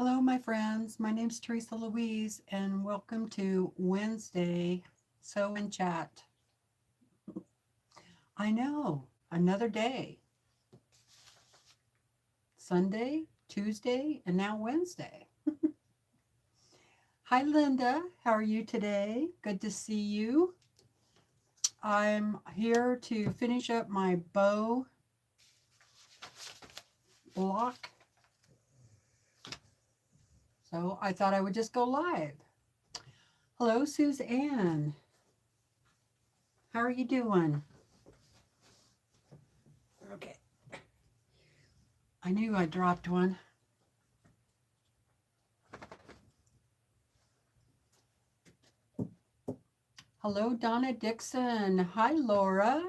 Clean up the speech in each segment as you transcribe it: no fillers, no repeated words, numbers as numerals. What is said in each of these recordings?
Hello, my friends. My name's Teresa Louise, and welcome to Wednesday Sew and Chat. I know, another day. Sunday, Tuesday, and now Wednesday. Hi, Linda. How are you today? Good to see you. I'm here to finish up my bow block. So I thought I would just go live. Hello, Suzanne. How are you doing? Okay. I knew I dropped one. Hello, Donna Dixon. Hi, Laura.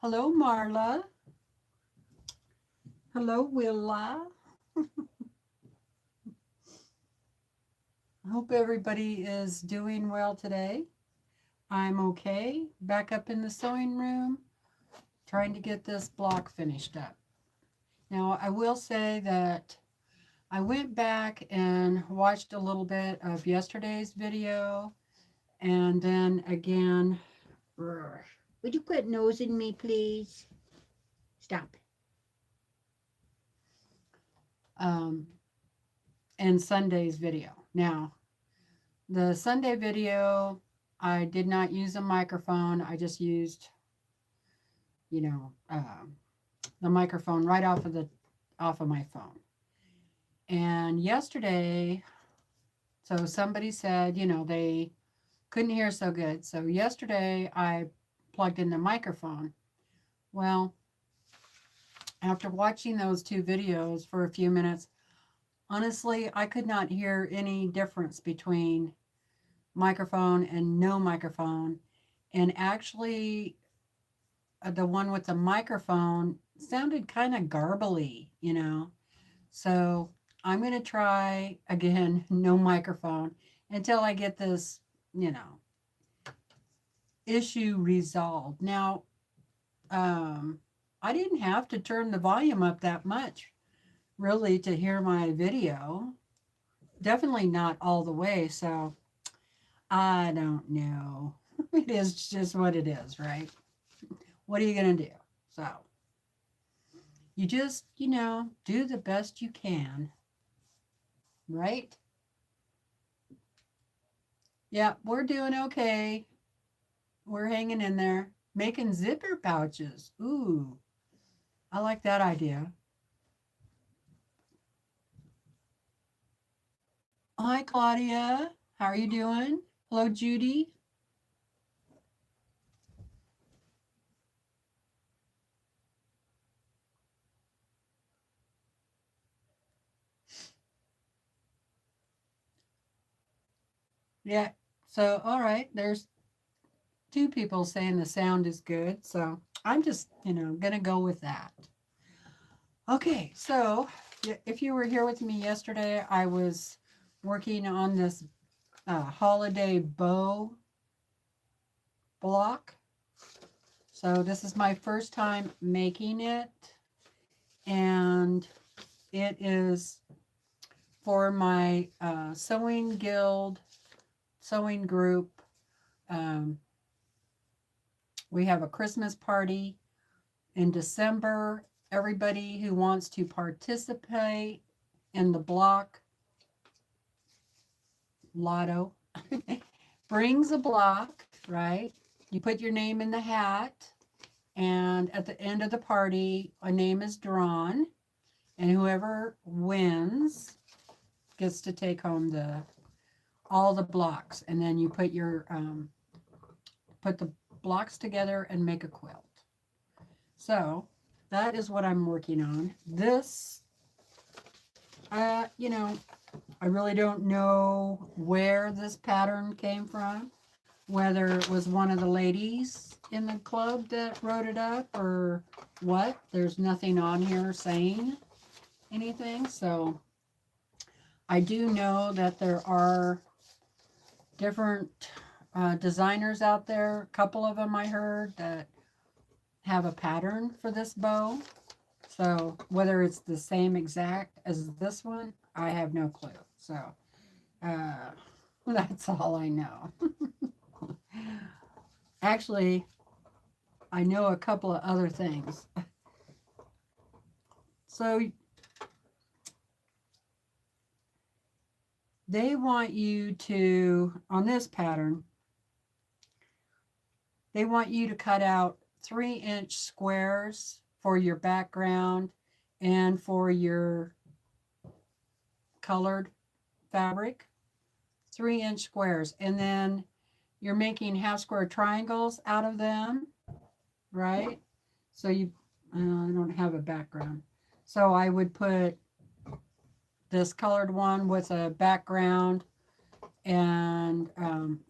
Hello, Marla. Hello, Willa. I hope everybody is doing well today. I'm okay. Back up in the sewing room, trying to get this block finished up. Now, I will say that I went back and watched a little bit of yesterday's video, and then again, would you quit nosing me, please? Stop. And Sunday's video. Now, the Sunday video, I did not use a microphone. I just used, the microphone right off of my phone. And yesterday, so somebody said, they couldn't hear so good. So yesterday I plugged in the microphone. Well, after watching those two videos for a few minutes, honestly, I could not hear any difference between microphone and no microphone. And actually, the one with the microphone sounded kind of garbly, So I'm going to try, again, no microphone until I get this, issue resolved. Now, I didn't have to turn the volume up that much, really, to hear my video. Definitely not all the way, so I don't know. It is just what it is, right? What are you going to do? So you just, do the best you can, right? Yeah, we're doing okay. We're hanging in there. Making zipper pouches. Ooh, I like that idea. Hi, Claudia. How are you doing? Hello, Judy. Yeah, so, all right, there's two people saying the sound is good, so I'm just, gonna go with that. Okay, so if you were here with me yesterday, I was working on this holiday bow block. So this is my first time making it, and it is for my sewing guild, sewing group. We have a Christmas party in December. Everybody who wants to participate in the block lotto brings a block, right? You put your name in the hat, and at the end of the party, a name is drawn, and whoever wins gets to take home all the blocks, and then you put your put the blocks together and make a quilt. So that is what I'm working on. This, I really don't know where this pattern came from, whether it was one of the ladies in the club that wrote it up or what. There's nothing on here saying anything. So I do know that there are different designers out there. A couple of them I heard that have a pattern for this bow. So whether it's the same exact as this one, I have no clue. So that's all I know. Actually, I know a couple of other things. So they want you to, on this pattern, they want you to cut out 3-inch squares for your background and for your colored fabric. 3-inch squares. And then you're making half square triangles out of them, right? So I don't have a background. So I would put this colored one with a background and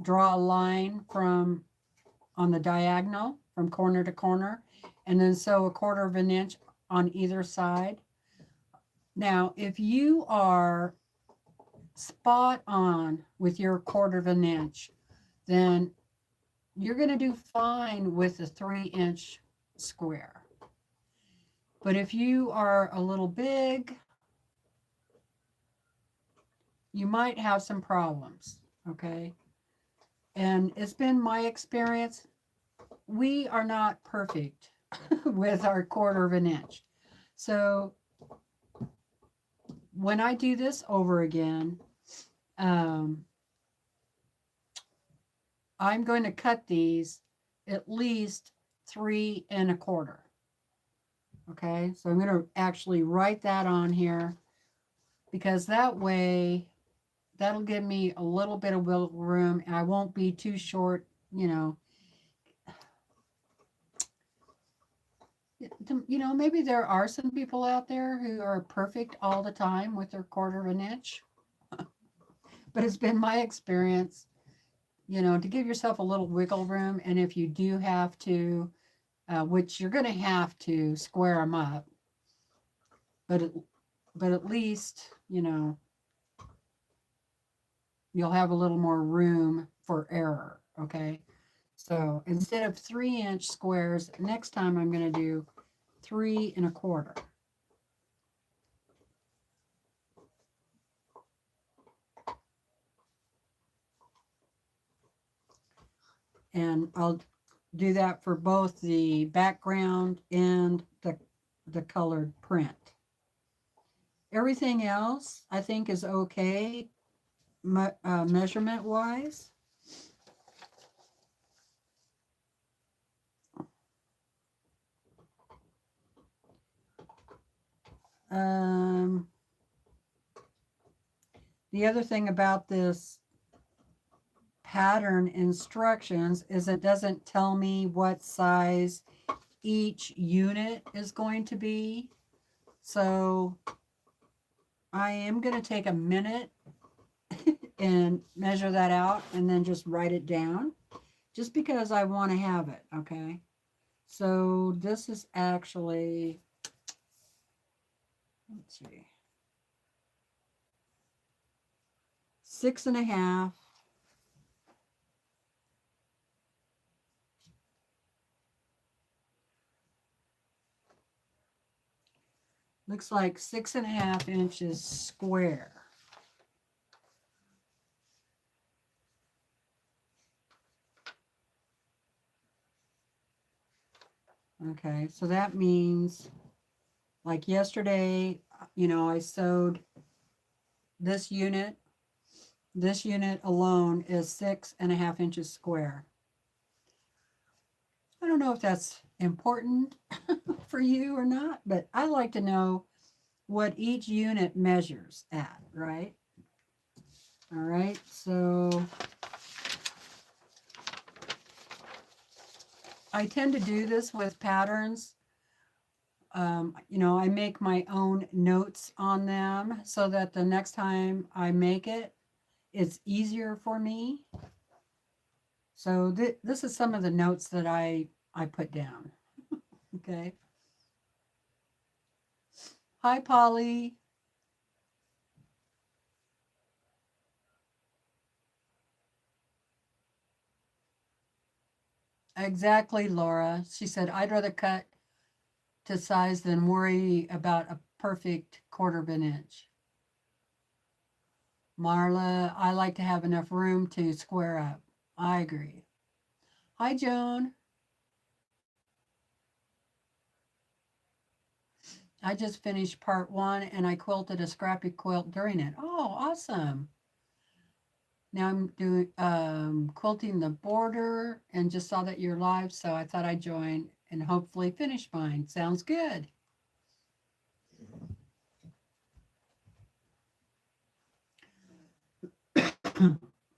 draw a line from on the diagonal from corner to corner, and then sew 1/4 of an inch on either side. Now, if you are spot on with your 1/4 of an inch, then you're going to do fine with a 3-inch square. But if you are a little big, you might have some problems, okay? And it's been my experience, we are not perfect with our 1/4 of an inch. So when I do this over again, I'm going to cut these at least 3 1/4. Okay, so I'm going to actually write that on here, because that way that'll give me a little bit of wiggle room and I won't be too short, you know. Maybe there are some people out there who are perfect all the time with their 1/4 of an inch. But it's been my experience, to give yourself a little wiggle room. And if you do have to, which you're going to have to square them up, but at least, you'll have a little more room for error, okay? So instead of 3-inch squares, next time I'm going to do 3 1/4. And I'll do that for both the background and the colored print. Everything else I think is okay measurement wise. The other thing about this pattern instructions is it doesn't tell me what size each unit is going to be. So I am going to take a minute and measure that out and then just write it down, just because I want to have it, okay? So this is actually, let's see, 6 1/2. Looks like 6 1/2 inches square. Okay, so that means, like yesterday, I sewed this unit. This unit alone is 6 1/2 inches square. I don't know if that's important for you or not, but I like to know what each unit measures at, right? All right, so I tend to do this with patterns. I make my own notes on them so that the next time I make it, it's easier for me. So this is some of the notes that I put down. Okay. Hi, Polly. Exactly, Laura. She said, I'd rather cut to size than worry about a perfect 1/4 of an inch. Marla, I like to have enough room to square up. I agree. Hi, Joan. I just finished part 1 and I quilted a scrappy quilt during it. Oh, awesome. Now I'm doing quilting the border and just saw that you're live, so I thought I'd join and hopefully finish mine. Sounds good.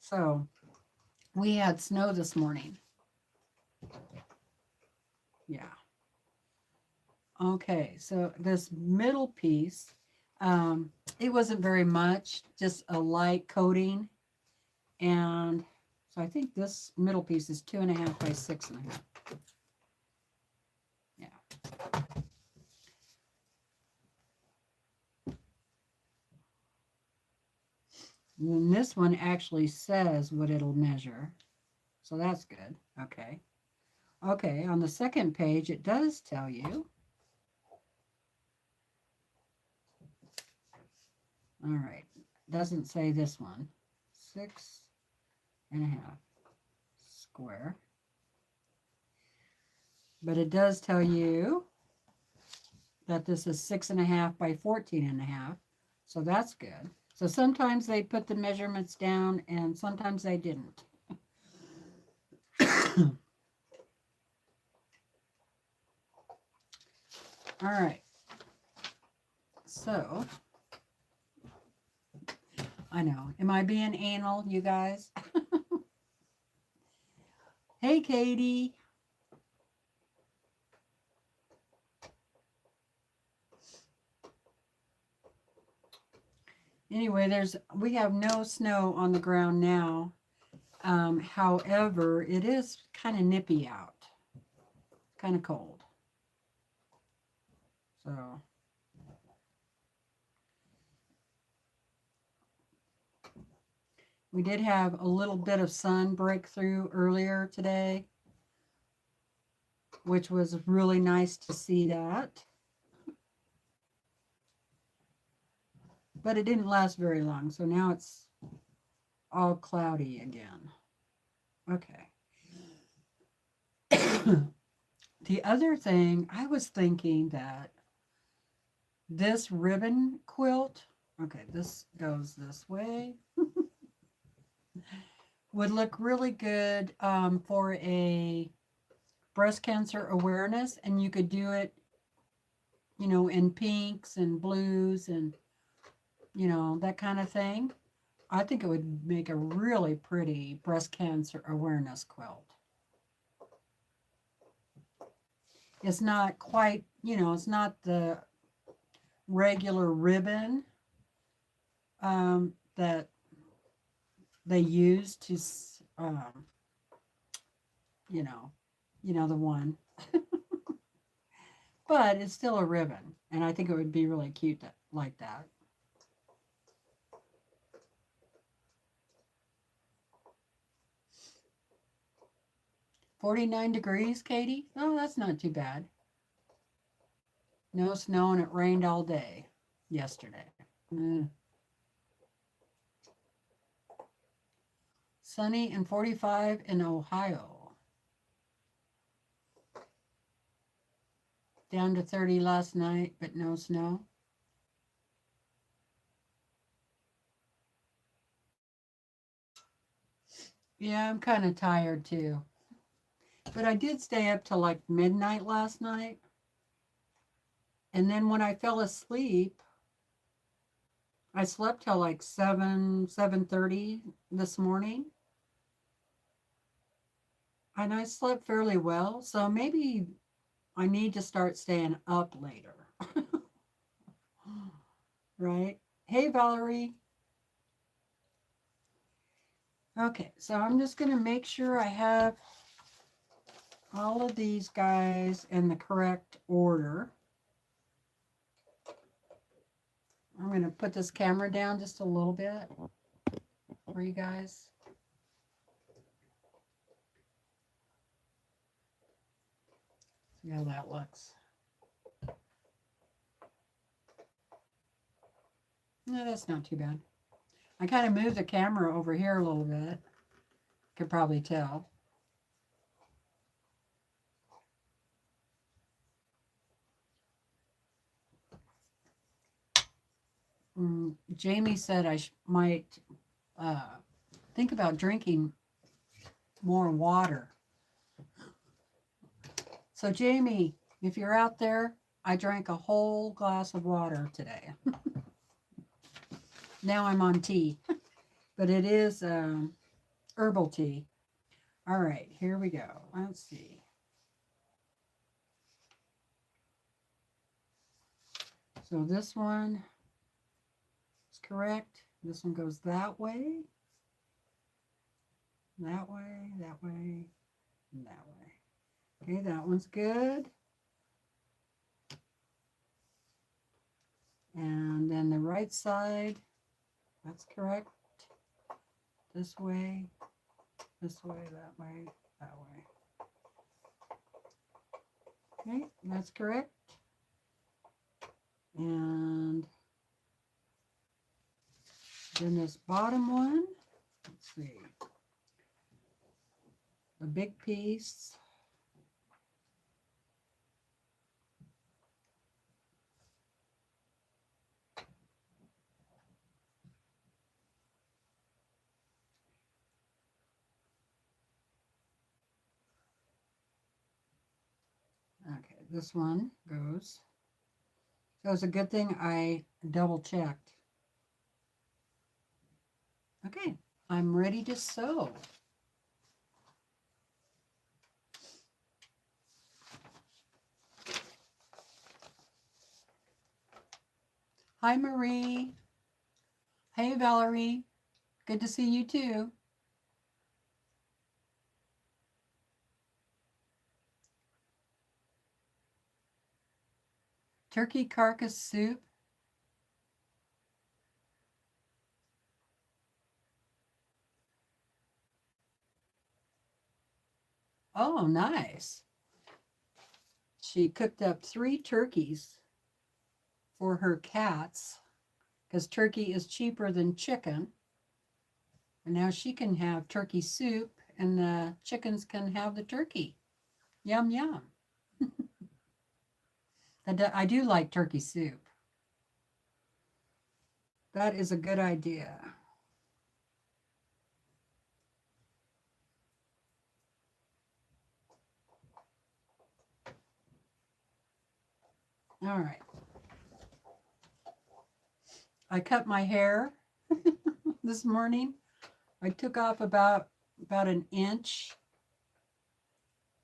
So we had snow this morning. Yeah. Okay, so this middle piece, it wasn't very much, just a light coating. And so I think this middle piece is 2.5 by 6.5. Yeah. And then this one actually says what it'll measure. So that's good. Okay. Okay, on the second page, it does tell you. All right. Doesn't say this one. 6.5 square. But it does tell you that this is 6.5 by 14.5. So that's good. So sometimes they put the measurements down and sometimes they didn't. All right. So, I know. Am I being anal, you guys? Hey, Katie. Anyway, we have no snow on the ground now. However, it is kind of nippy out. Kind of cold. So, we did have a little bit of sun breakthrough earlier today, which was really nice to see that. But it didn't last very long, so now it's all cloudy again. Okay. The other thing, I was thinking that this ribbon quilt, okay, this goes this way, would look really good for a breast cancer awareness, and you could do it, you know, in pinks and blues and, you know, that kind of thing. I think it would make a really pretty breast cancer awareness quilt. It's not quite, you know, it's not the regular ribbon that they use to, you know the one. But it's still a ribbon, and I think it would be really cute like that. $49, Katie? Oh, that's not too bad. No snow, and it rained all day yesterday. Sunny and 45 in Ohio. Down to 30 last night, but no snow. Yeah, I'm kind of tired too. But I did stay up till like midnight last night. And then when I fell asleep, I slept till like 7:30 this morning. And I slept fairly well. So maybe I need to start staying up later. Right? Hey, Valerie. Okay, so I'm just going to make sure I have all of these guys in the correct order. I'm going to put this camera down just a little bit for you guys. See how that looks. No, that's not too bad. I kind of moved the camera over here a little bit. Could probably tell. Jamie said I might think about drinking more water. So Jamie, if you're out there, I drank a whole glass of water today. Now I'm on tea, but it is herbal tea. All right, here we go. Let's see. So this one is correct. This one goes that way, that way, that way, and that way. Okay, that one's good. And then the right side, that's correct. This way, that way, that way. Okay, that's correct. And then this bottom one, let's see, the big piece. Okay, this one goes. So it's a good thing I double checked. Okay, I'm ready to sew. Hi, Marie. Hey, Valerie. Good to see you too. Turkey carcass soup. Oh, nice. She cooked up 3 turkeys for her cats because turkey is cheaper than chicken. And now she can have turkey soup and the chickens can have the turkey. Yum, yum. I do like turkey soup. That is a good idea. All right. I cut my hair this morning. I took off about an inch.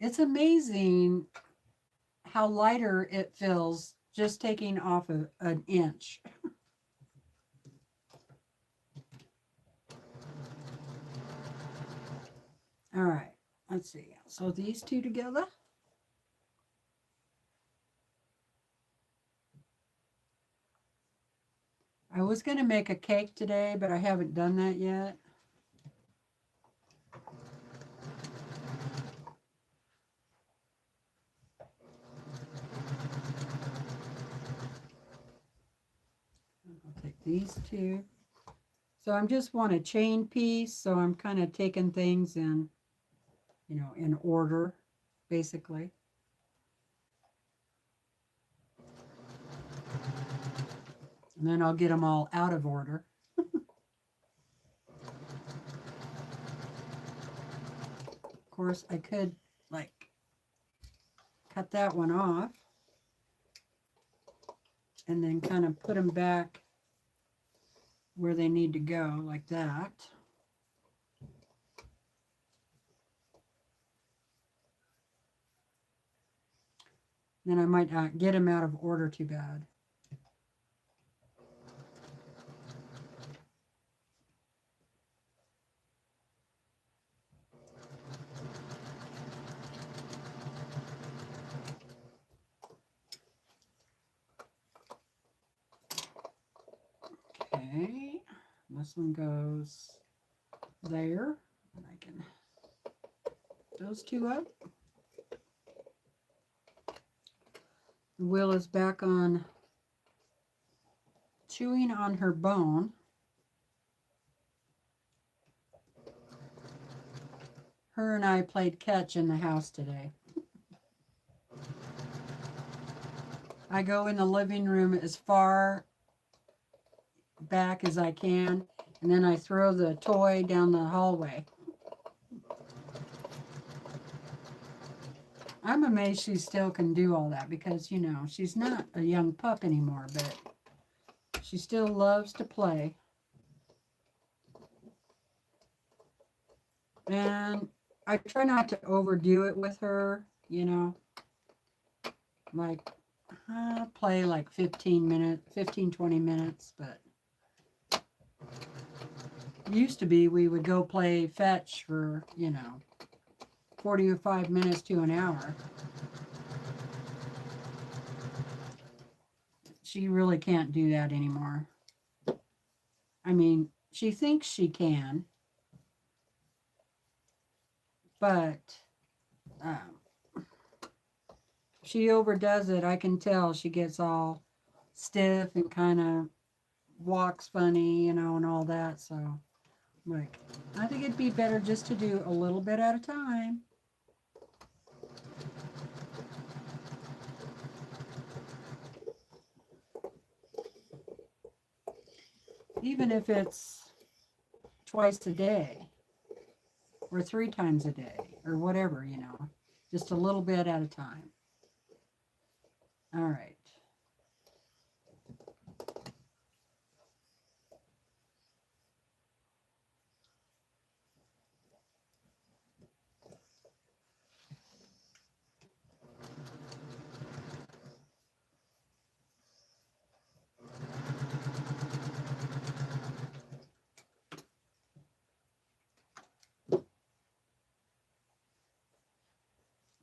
It's amazing how lighter it feels just taking off an inch. All right, let's see. So these two together. I was going to make a cake today, but I haven't done that yet. I'll take these two. So I just want a chain piece, so I'm kind of taking things in, in order, basically. And then I'll get them all out of order. Of course, I could, like, cut that one off and then kind of put them back where they need to go, like that. Then I might not get them out of order too bad. Okay, this one goes there, and I can put those two up. The wheel is back on chewing on her bone. Her and I played catch in the house today. I go in the living room as far back as I can, and then I throw the toy down the hallway. I'm amazed she still can do all that because, you know, she's not a young pup anymore, but she still loves to play. And I try not to overdo it with her, you know, like play like 15 minutes, 15, 20 minutes, but used to be we would go play fetch for, you know, 45 minutes to an hour. She really can't do that anymore. I mean, she thinks she can, but she overdoes it. I can tell she gets all stiff and kind of walks funny, you know, and all that. So, like, I think it'd be better just to do a little bit at a time. Even if it's twice a day or 3 times a day or whatever, you know, just a little bit at a time. All right.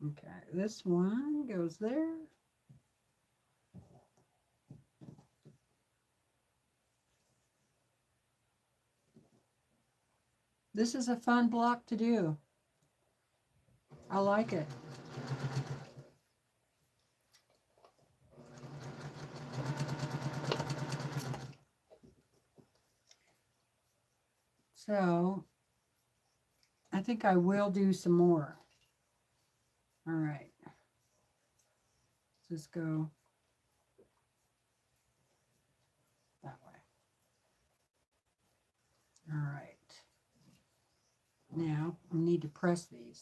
Okay, this one goes there. This is a fun block to do. I like it. So, I think I will do some more. All right. Let's just go that way. All right. Now, I need to press these.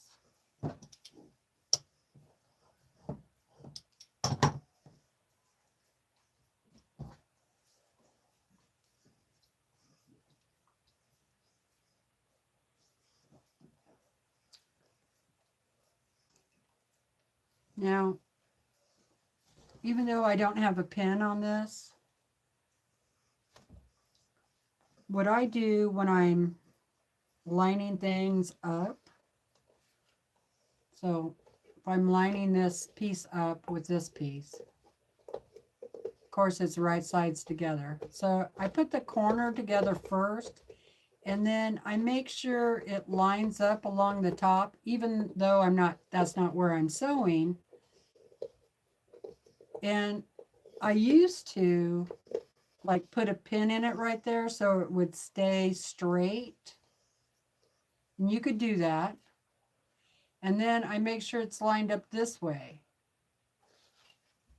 Now, even though I don't have a pin on this, what I do when I'm lining things up, so if I'm lining this piece up with this piece, of course it's right sides together. So I put the corner together first, and then I make sure it lines up along the top, even though that's not where I'm sewing. And I used to like put a pin in it right there so it would stay straight. And you could do that. And then I make sure it's lined up this way.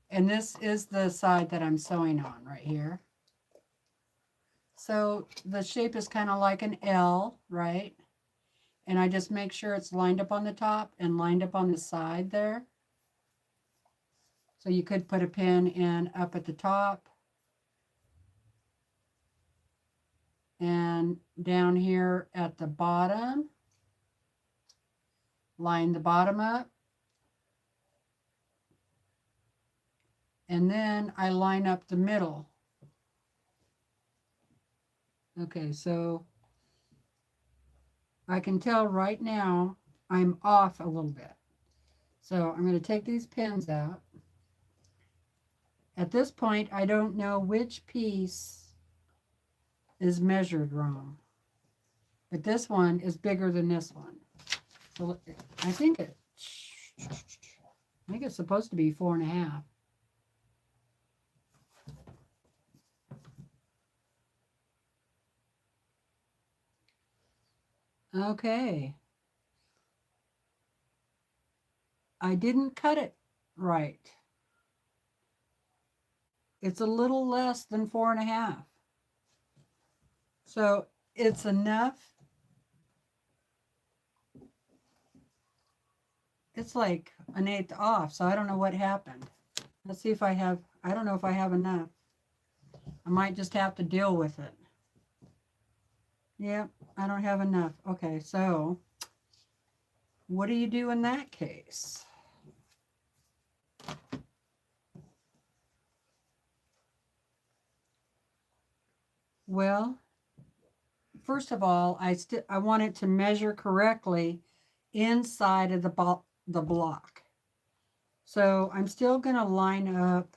And this is the side that I'm sewing on right here. So the shape is kind of like an L, right? And I just make sure it's lined up on the top and lined up on the side there. So you could put a pin in up at the top. And down here at the bottom, line the bottom up. And then I line up the middle. Okay, so I can tell right now I'm off a little bit. So I'm going to take these pins out. At this point, I don't know which piece is measured wrong. But this one is bigger than this one. So I think it's supposed to be 4.5. Okay. I didn't cut it right. It's a little less than 4.5. So it's enough. It's like 1/8 off, so I don't know what happened. Let's see if I have, I don't know if I have enough. I might just have to deal with it. Yep, I don't have enough. Okay, so what do you do in that case? Well, first of all, I want it to measure correctly inside of the block. So I'm still going to line up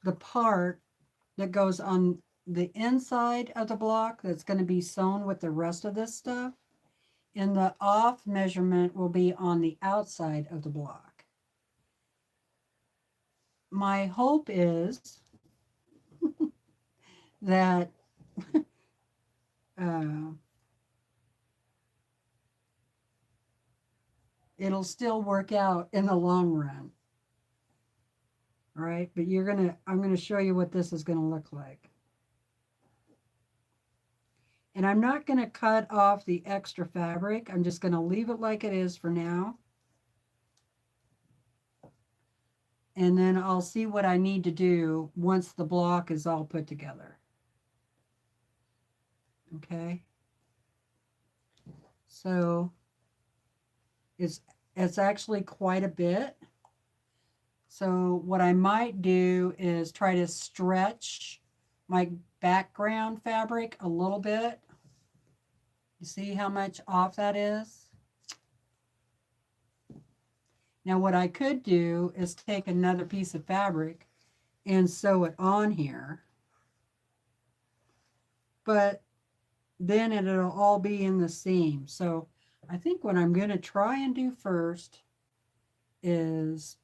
the part that goes on the inside of the block that's going to be sewn with the rest of this stuff. And the off measurement will be on the outside of the block. My hope is that it'll still work out in the long run. All right, but I'm going to show you what this is going to look like. And I'm not going to cut off the extra fabric. I'm just going to leave it like it is for now. And then I'll see what I need to do once the block is all put together. Okay. So it's actually quite a bit. So what I might do is try to stretch my background fabric a little bit. You see how much off that is? Now what I could do is take another piece of fabric and sew it on here. But then it'll all be in the seam. So I think what I'm going to try and do first is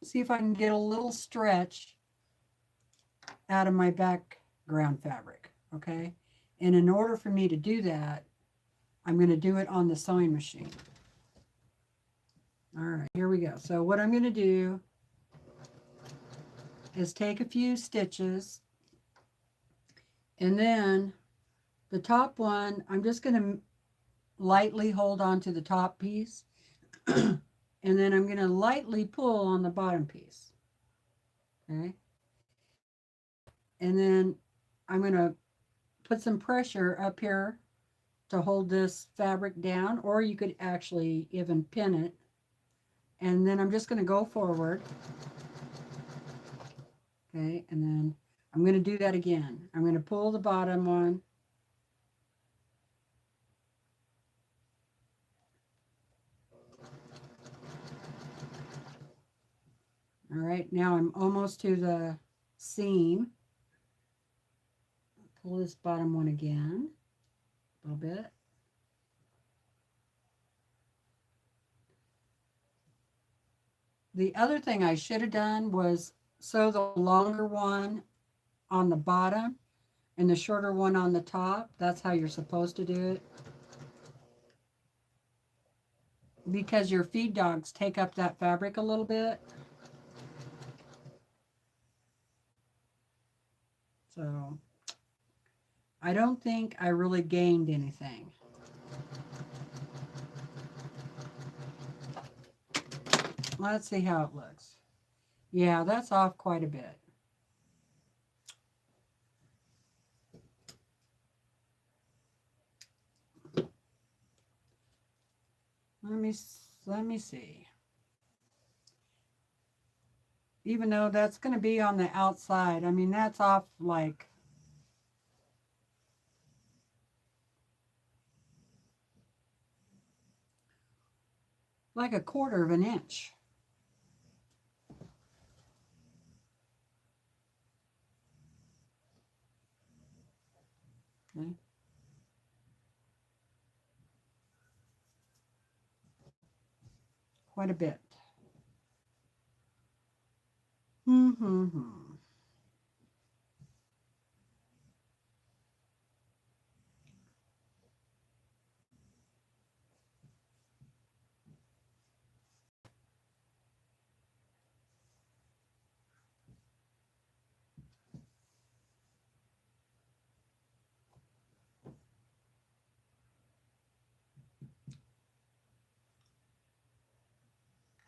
see if I can get a little stretch out of my background fabric, okay? And in order for me to do that, I'm going to do it on the sewing machine. All right, here we go. So what I'm going to do is take a few stitches, and then the top one, I'm just going to lightly hold on to the top piece, and then I'm going to lightly pull on the bottom piece, okay? And then I'm going to put some pressure up here to hold this fabric down, or you could actually even pin it. And then I'm just going to go forward. Okay, and then I'm going to do that again. I'm going to pull the bottom one. All right, now I'm almost to the seam. Pull this bottom one again a little bit. The other thing I should have done was sew the longer one on the bottom and the shorter one on the top. That's how you're supposed to do it. Because your feed dogs take up that fabric a little bit. So I don't think I really gained anything. Let's see how it looks. Yeah, that's off quite a bit. Let me see. Even though that's going to be on the outside, I mean, that's off like a quarter of an inch. Okay. Quite a bit.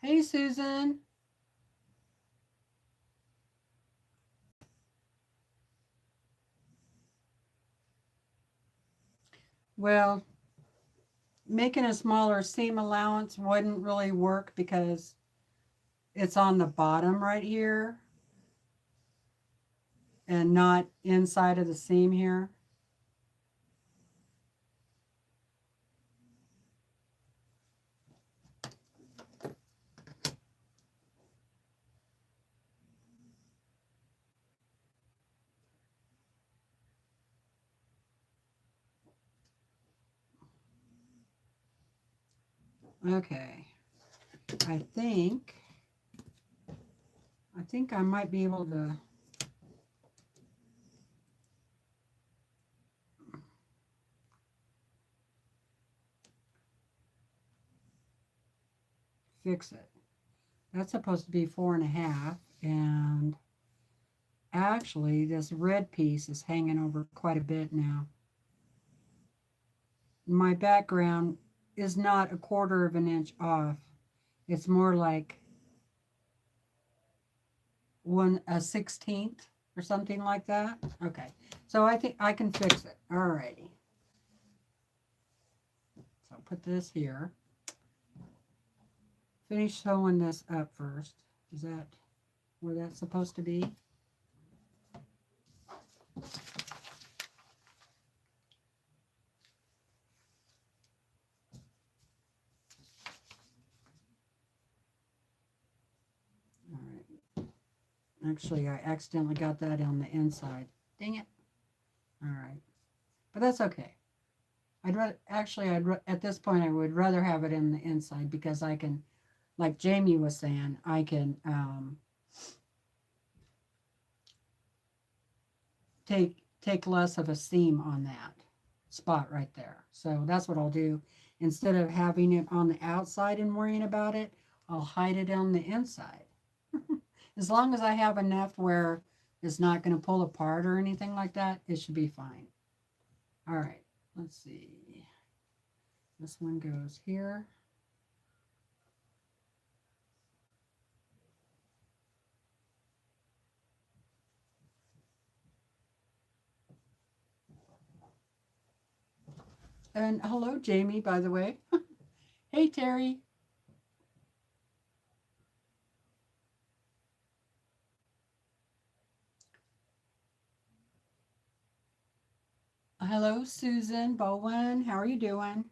Hey, Susan. Well, making a smaller seam allowance wouldn't really work because it's on the bottom right here and not inside of the seam here. Okay, I think I might be able to fix it. That's supposed to be 4.5, and actually this red piece is hanging over quite a bit now. My background is not 1/4 of an inch off. It's more like 1/16 or something like that. Okay, so I think I can fix it. Alrighty. So put this here. Finish sewing this up first. Is that where that's supposed to be? All right. Actually, I accidentally got that on the inside. Dang it. All right. But that's okay. At this point, I would rather have it in the inside because I can, like Jamie was saying, I can take less of a seam on that spot right there. So that's what I'll do. Instead of having it on the outside and worrying about it, I'll hide it on the inside. As long as I have enough where it's not going to pull apart or anything like that, it should be fine. All right, let's see. This one goes here. And hello, Jamie, by the way. Hey, Terry. Hello, Susan Bowen. How are you doing?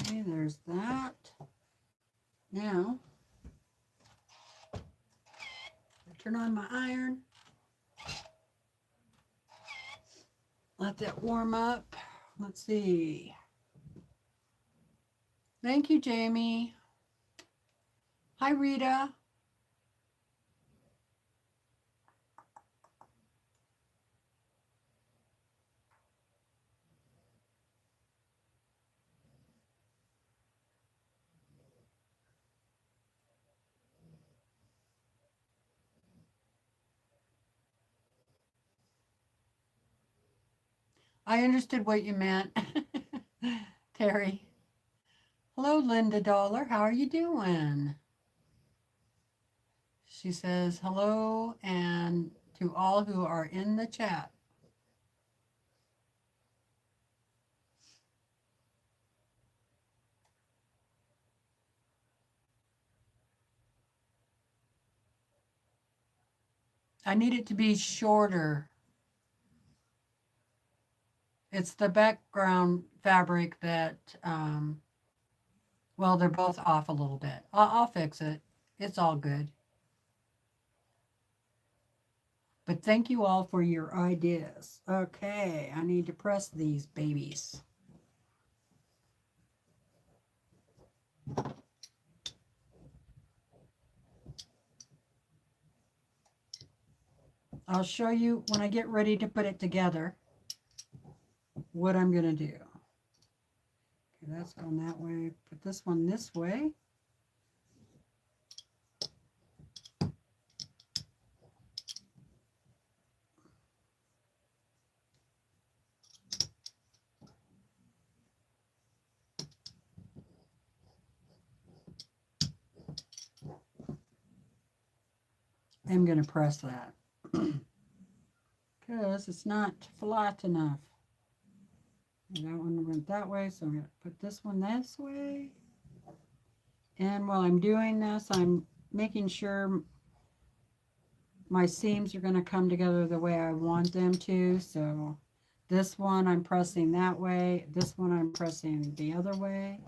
Okay, there's that. Now, turn on my iron. Let that warm up. Let's see. Thank you, Jamie. Hi, Rita. I understood what you meant, Terry. Hello, Linda Dollar. How are you doing? She says hello and to all who are in the chat. I need it to be shorter. It's the background fabric that, well, they're both off a little bit. I'll fix it. It's all good. But thank you all for your ideas. Okay, I need to press these babies. I'll show you when I get ready to put it together. what I'm going to do. Okay, that's going that way. Put this one this way. I'm going to press that because it's not flat enough. And that one went that way, so I'm going to put this one this way. And while I'm doing this, I'm making sure my seams are going to come together the way I want them to. So this one I'm pressing that way. This one I'm pressing the other way.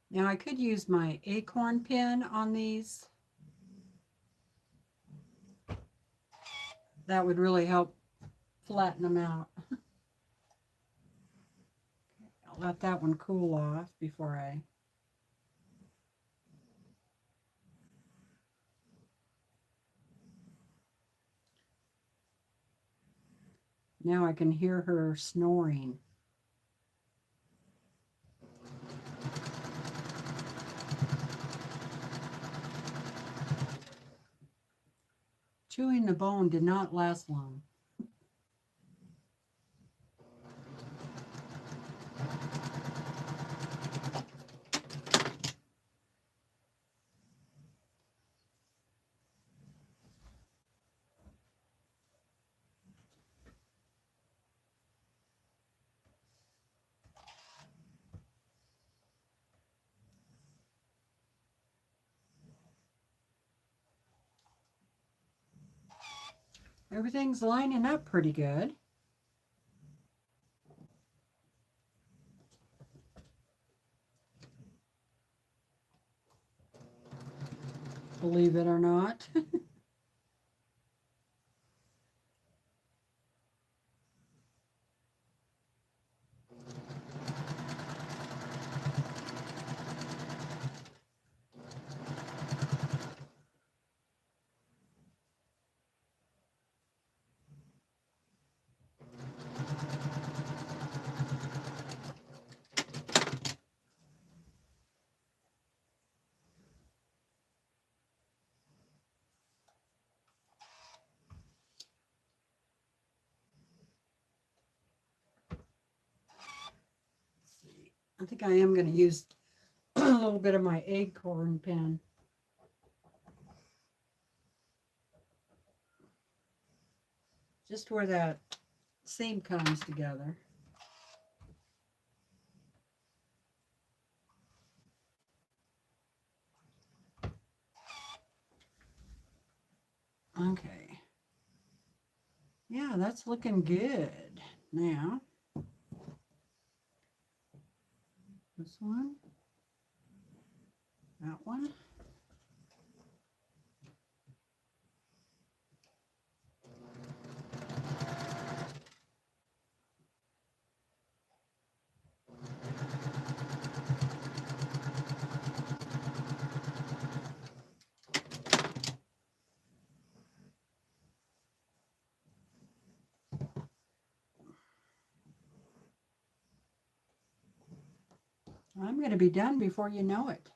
Now I could use my acorn pin on these. That would really help flatten them out. I'll let that one cool off before I... Now I can hear her snoring. Chewing the bone did not last long. Everything's lining up pretty good. Believe it or not. I think I am going to use a little bit of my acorn pen. Just where that seam comes together. Okay. Yeah, that's looking good. Now, this one, that one. I'm going to be done before you know it.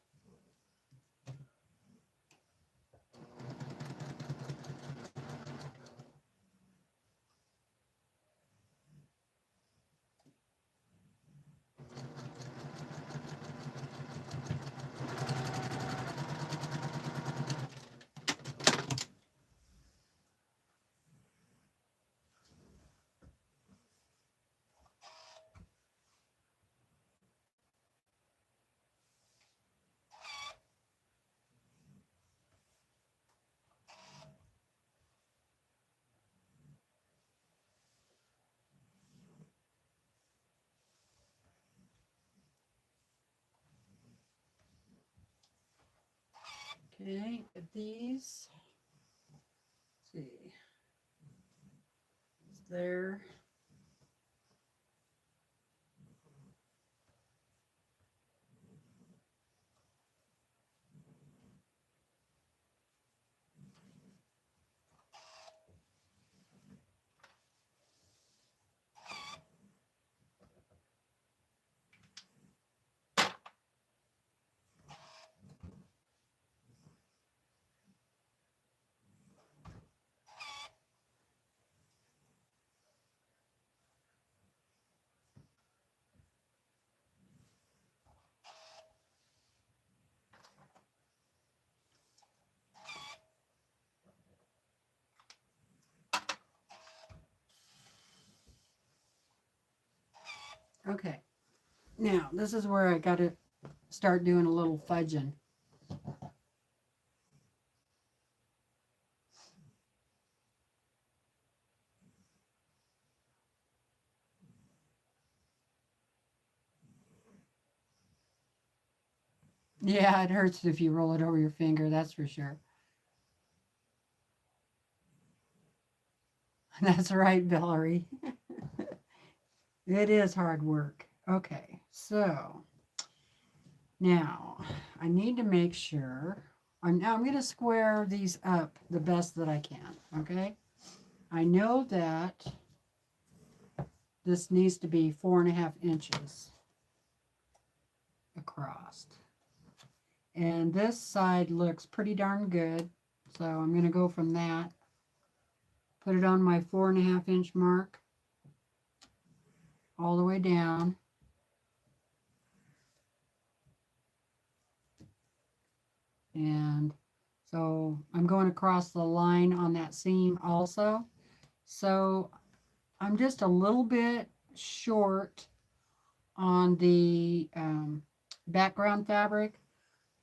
Okay, get these. Let's see. It's there. Okay, now this is where I got to start doing a little fudging. Yeah, it hurts if you roll it over your finger, that's for sure. That's right, Valerie. It is hard work. Okay, so now I need to make sure. Now I'm going to square these up the best that I can, okay? I know that this needs to be 4.5 inches across. And this side looks pretty darn good. So I'm going to go from that, put it on my 4.5 inch mark all the way down. And so I'm going across the line on that seam also. So I'm just a little bit short on the background fabric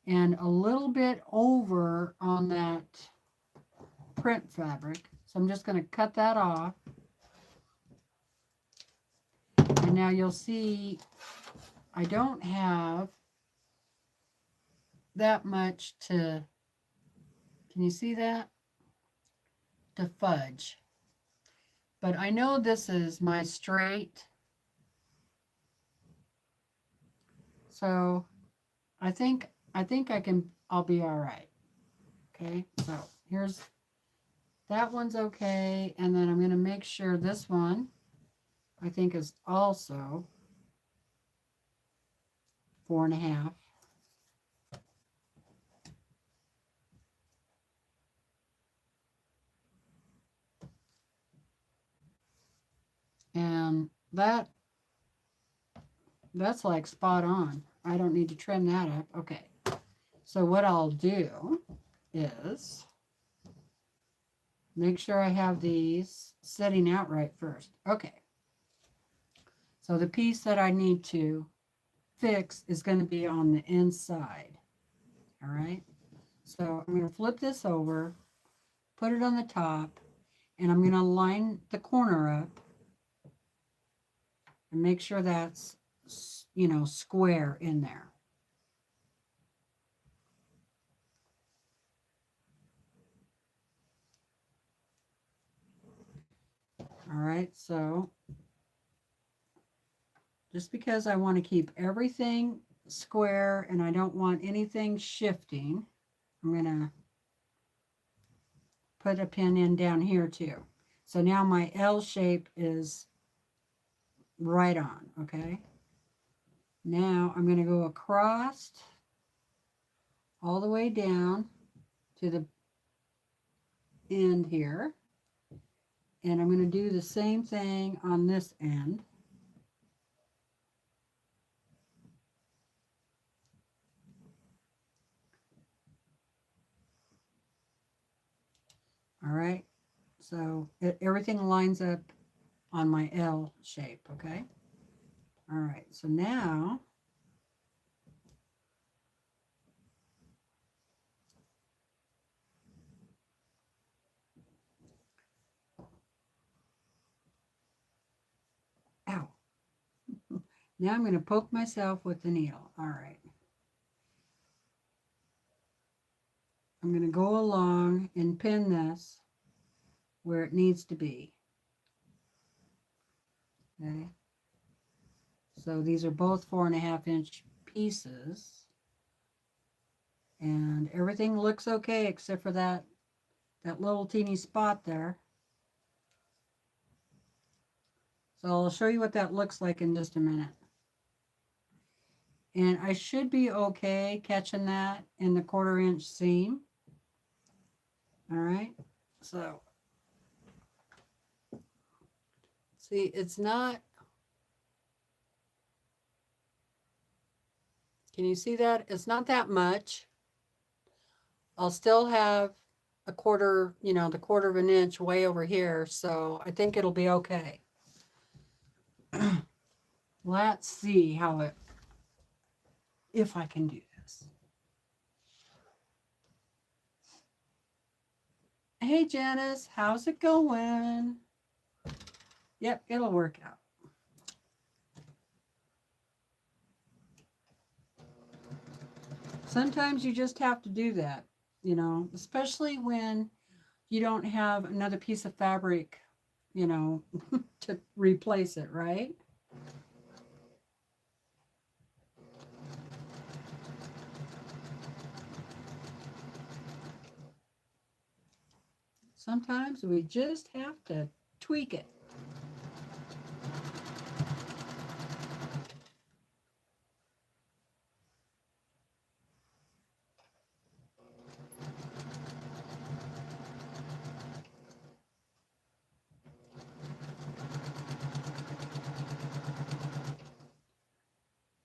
and a little bit over on that print fabric. So I'm just going to cut that off. And now you'll see I don't have that much to, can you see that? To fudge. But I know this is my straight. So I think I'll be all right. Okay, so here's, that one's okay. And then I'm going to make sure this one, I think, is also 4.5. And that's like spot on. I don't need to trim that up. Okay. So what I'll do is make sure I have these setting out right first. Okay. So the piece that I need to fix is going to be on the inside. All right. So I'm going to flip this over, put it on the top, and I'm going to line the corner up and make sure that's, you know, square in there. All right, so just because I want to keep everything square and I don't want anything shifting, I'm going to put a pin in down here too. So now my L shape is right on, okay? Now I'm going to go across all the way down to the end here. And I'm going to do the same thing on this end. All right, so everything lines up on my L shape, okay? All right, so now ow. Now I'm going to poke myself with the needle. All right. I'm going to go along and pin this where it needs to be. Okay. So these are both 4.5-inch pieces. And everything looks okay except for that little teeny spot there. So I'll show you what that looks like in just a minute. And I should be okay catching that in the 1/4-inch seam. All right. So see, it's not, can you see that? It's not that much. I'll still have a quarter, the 1/4 of an inch way over here. So I think it'll be okay. Let's see how if I can do this. Hey, Janice, how's it going? Yep, it'll work out. Sometimes you just have to do that, especially when you don't have another piece of fabric, to replace it, right? Sometimes we just have to tweak it.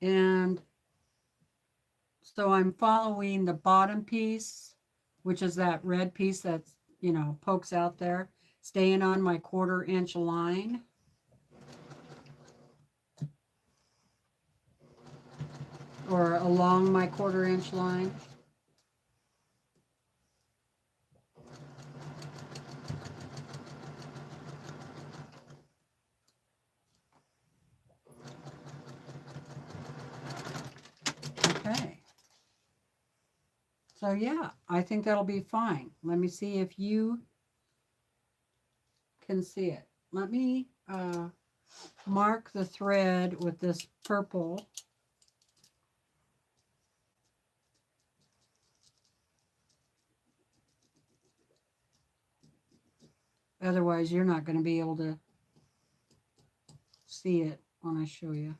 And so I'm following the bottom piece, which is that red piece that's, pokes out there, staying on my 1/4-inch line. Or along my 1/4-inch line. Okay. So yeah, I think that'll be fine. Let me see if you can see it. Let me mark the thread with this purple. Otherwise, you're not going to be able to see it when I show you.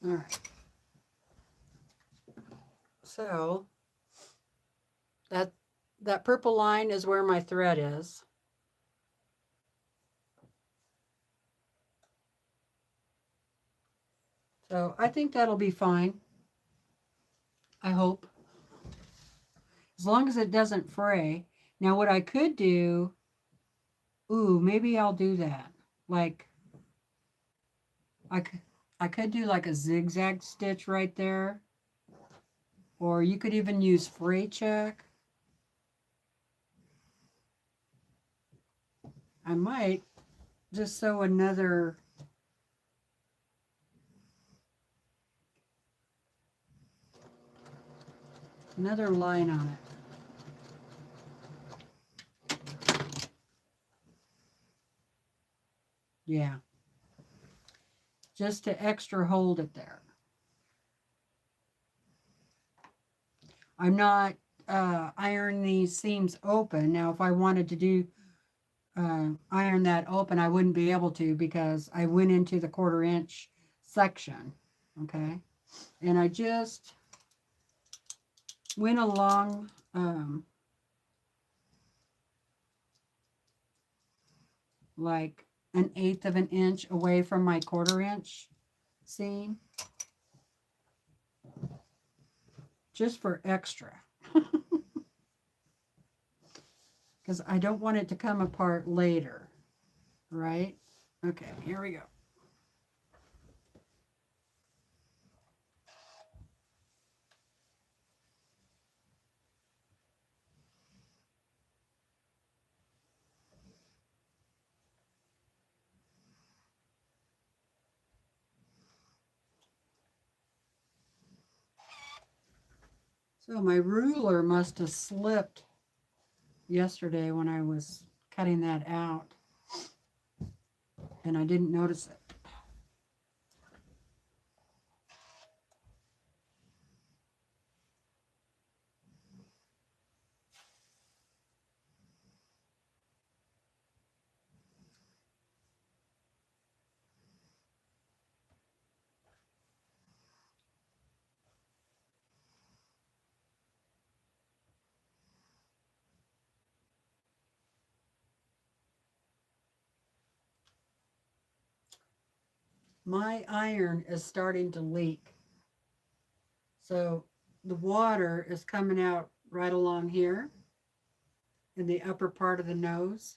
All right. So that purple line is where my thread is. So I think that'll be fine. I hope. As long as it doesn't fray. Now what I could do, maybe I'll do that. Like, I could do like a zigzag stitch right there. Or you could even use fray check. I might just sew another line on it. Yeah. Just to extra hold it there. I'm not ironing these seams open. Now, if I wanted to do iron that open, I wouldn't be able to because I went into the 1/4-inch section. Okay. And I just went along like 1/8 of an inch away from my 1/4-inch seam. just for extra. Because I don't want it to come apart later, right? Okay, here we go. So my ruler must have slipped yesterday when I was cutting that out, and I didn't notice it. My iron is starting to leak. So the water is coming out right along here in the upper part of the nose.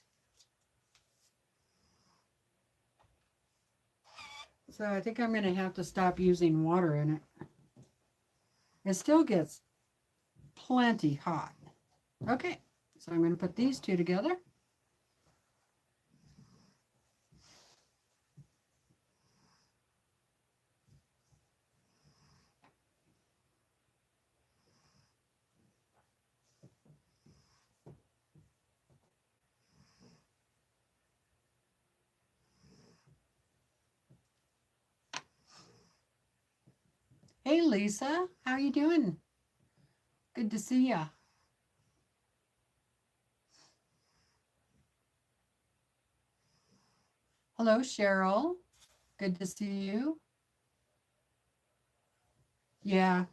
So I think I'm going to have to stop using water in it. It still gets plenty hot. Okay, so I'm going to put these two together. Hey Lisa, how you doing? Good to see ya. Hello Cheryl, good to see you. Yeah,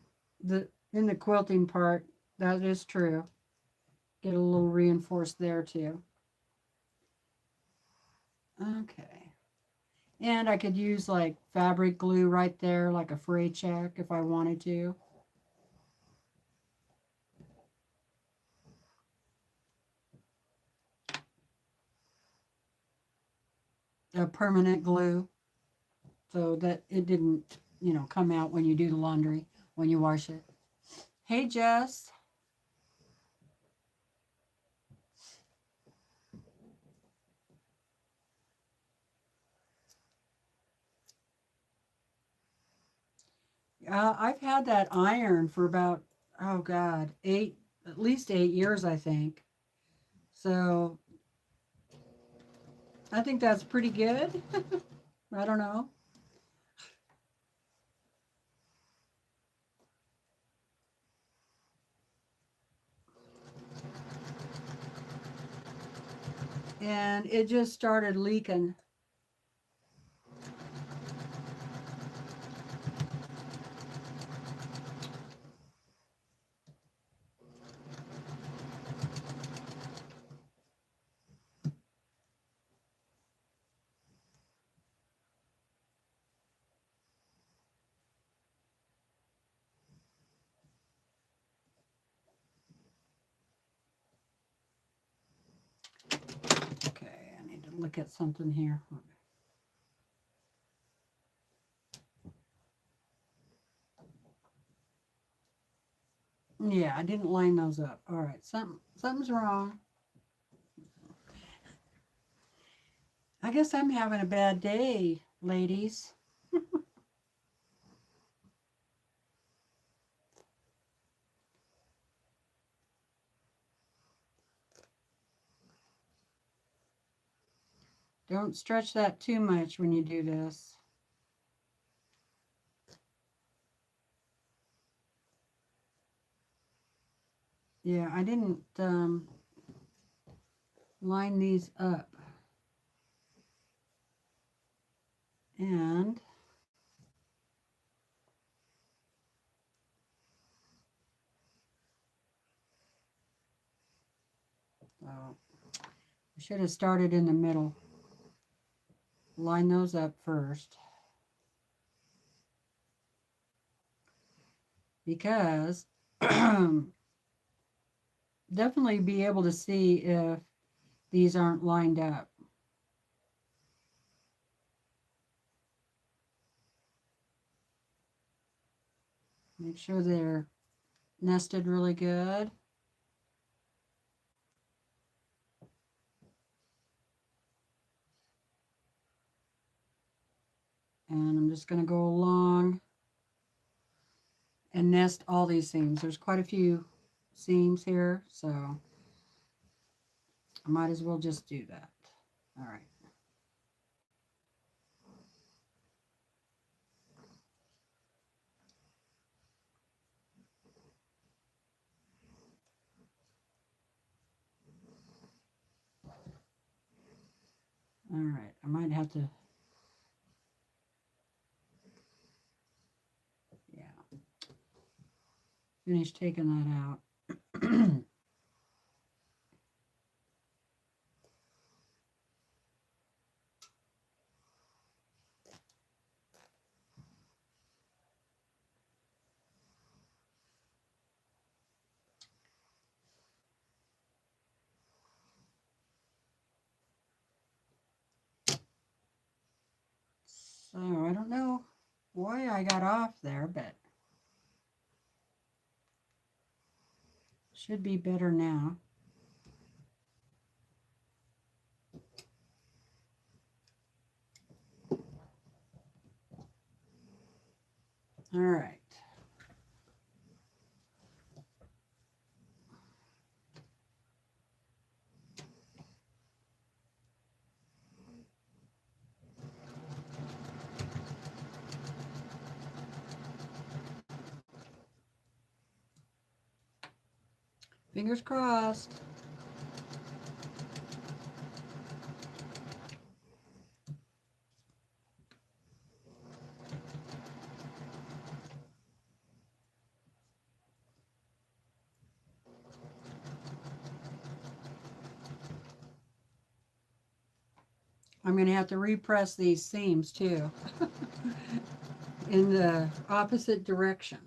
in the quilting part, that is true. Get a little reinforced there too. Okay. And I could use like fabric glue right there, like a fray check if I wanted to. A permanent glue so that it didn't, come out when you do the laundry, when you wash it. Hey, Jess. I've had that iron for about, oh God, at least 8 years, I think. So I think that's pretty good. I don't know. And it just started leaking. Okay, I need to look at something here. Yeah, I didn't line those up. All right, something's wrong. I guess I'm having a bad day, ladies. Don't stretch that too much when you do this. Yeah, I didn't line these up. And I should have started in the middle. Line those up first. Because definitely be able to see if these aren't lined up. Make sure they're nested really good. And I'm just going to go along and nest all these seams. There's quite a few seams here, so I might as well just do that. All right. All right, I might have to, yeah, finish taking that out. So I don't know why I got off there, but should be better now. All right. Fingers crossed. I'm going to have to repress these seams too in the opposite direction.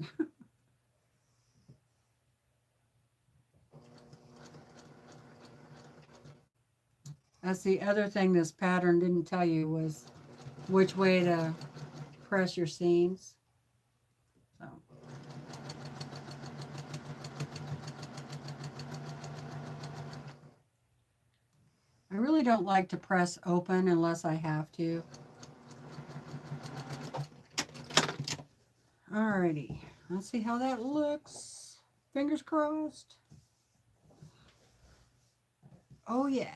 That's the other thing this pattern didn't tell you, was which way to press your seams. So. I really don't like to press open unless I have to. Alrighty, let's see how that looks. Fingers crossed. Oh yeah.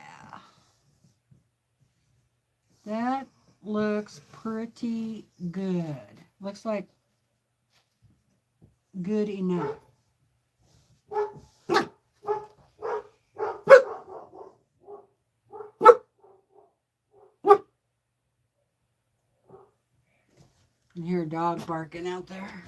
That looks pretty good. Looks like good enough. I can hear a dog barking out there.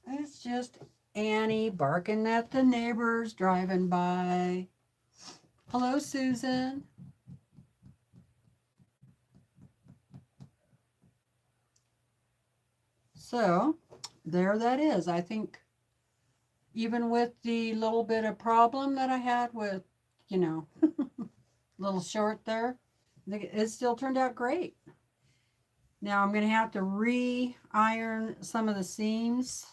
It's just Annie barking at the neighbors driving by. Hello, Susan. So, there that is. I think even with the little bit of problem that I had with, you know, little short there, I think it still turned out great. Now I'm going to have to re-iron some of the seams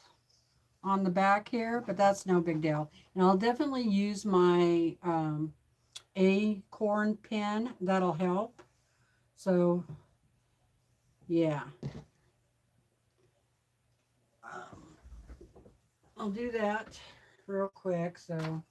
on the back here, but that's no big deal. And I'll definitely use my acorn pin. That'll help. So, yeah. I'll do that real quick. So,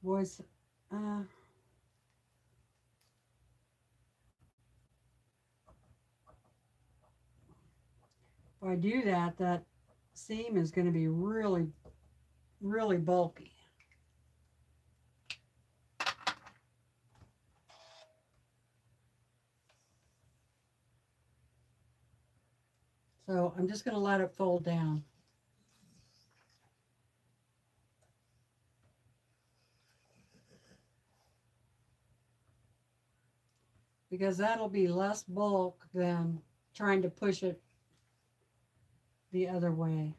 was, if I do that, that seam is going to be really, really bulky. So I'm just going to let it fold down. Because that'll be less bulk than trying to push it the other way.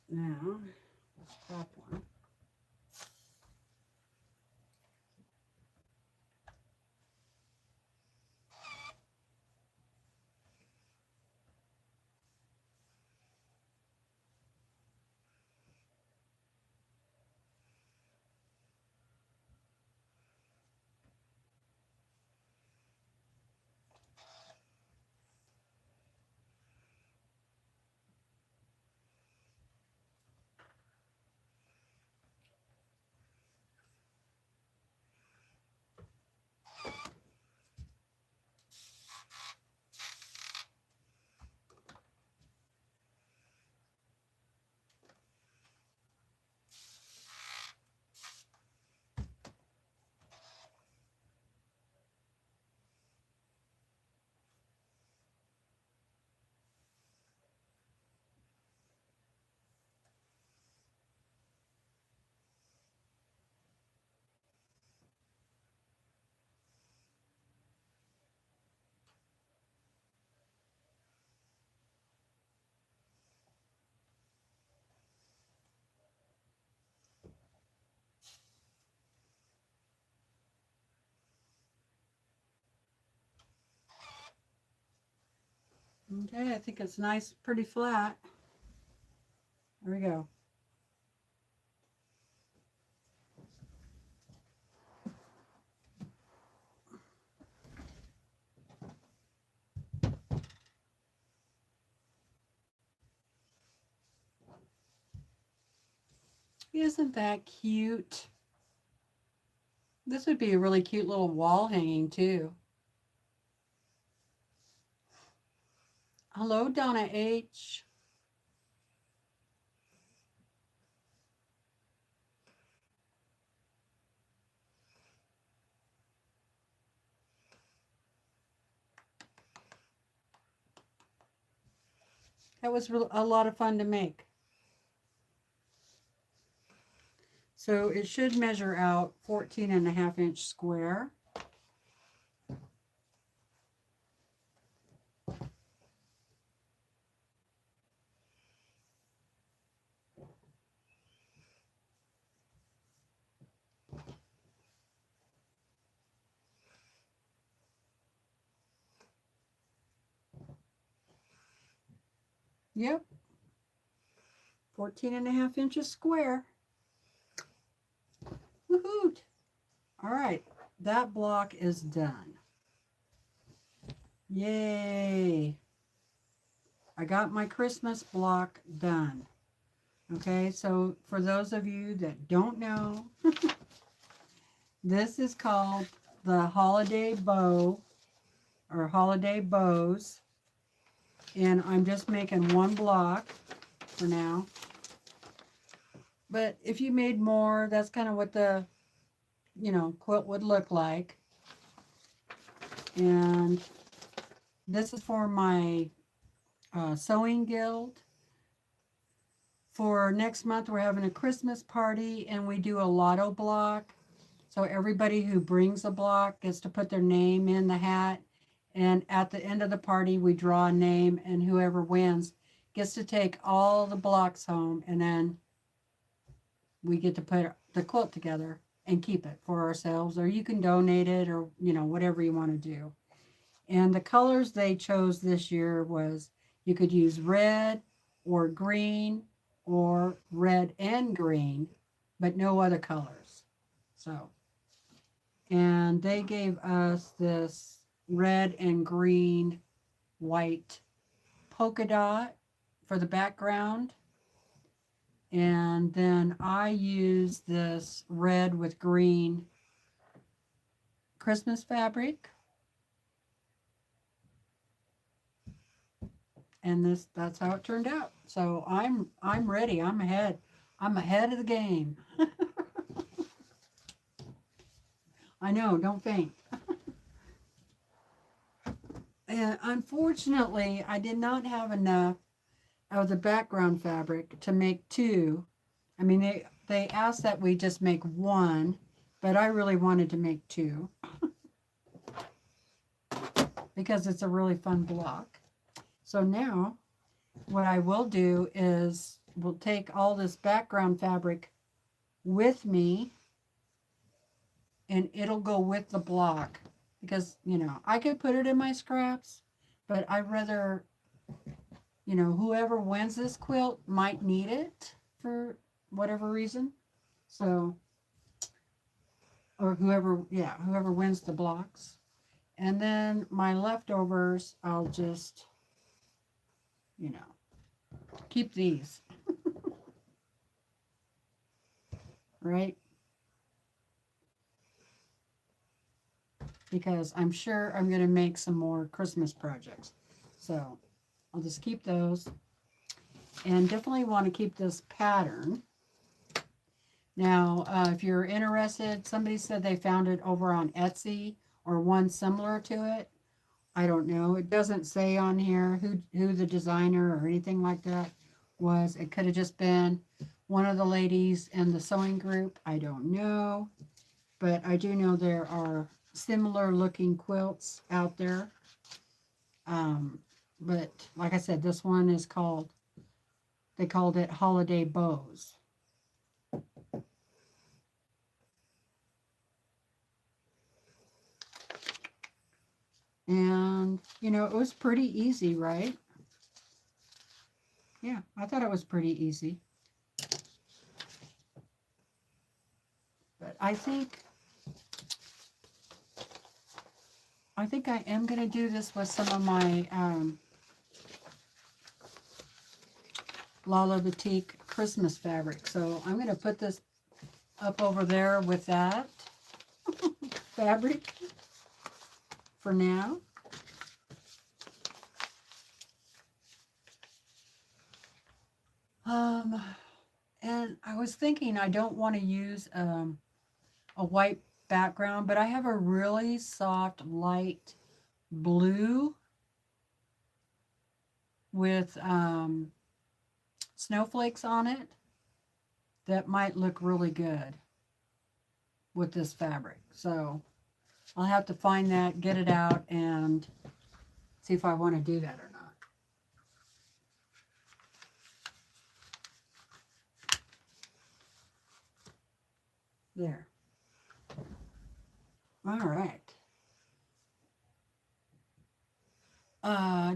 Now, let's top one. Okay, I think it's nice, pretty flat. There we go. Isn't that cute? This would be a really cute little wall hanging too. Hello, Donna H. That was a lot of fun to make. So it should measure out 14.5-inch square. Yep. 14.5 inches square. Woohoo! All right, that block is done. Yay! I got my Christmas block done. Okay, so for those of you that don't know, this is called the holiday bow or holiday bows. And I'm just making one block for now. But if you made more, that's kind of what the, quilt would look like. And this is for my sewing guild. For next month, we're having a Christmas party and we do a lotto block. So everybody who brings a block gets to put their name in the hat. And at the end of the party, we draw a name, and whoever wins gets to take all the blocks home, and then we get to put the quilt together and keep it for ourselves, or you can donate it, or whatever you want to do. And the colors they chose this year was you could use red or green or red and green, but no other colors. So, and they gave us this red and green white polka dot for the background. And then I use this red with green Christmas fabric. And that's how it turned out. So I'm ready. I'm ahead. I'm ahead of the game. I know, don't faint. And unfortunately, I did not have enough of the background fabric to make two. I mean, they asked that we just make one, but I really wanted to make two because it's a really fun block. So now what I will do is we'll take all this background fabric with me and it'll go with the block because, you know, I could put it in my scraps, but I'd rather, you know, whoever wins this quilt might need it for whatever reason. So, or whoever wins the blocks. And then my leftovers, I'll just, you know, keep these. Right? Because I'm sure I'm going to make some more Christmas projects. So I'll just keep those. And definitely want to keep this pattern. Now, if you're interested, somebody said they found it over on Etsy or one similar to it. I don't know. It doesn't say on here who the designer or anything like that was. It could have just been one of the ladies in the sewing group. I don't know. But I do know there are similar looking quilts out there. But like I said, this one is they called it Holiday Bows. And, you know, it was pretty easy, right? Yeah, I thought it was pretty easy. But I think I am going to do this with some of my Lala Boutique Christmas fabric. So I'm going to put this up over there with that fabric for now. And I was thinking I don't want to use a white background, but I have a really soft light blue with snowflakes on it that might look really good with this fabric. So I'll have to find that, get it out, and see if I want to do that or not. There. All right.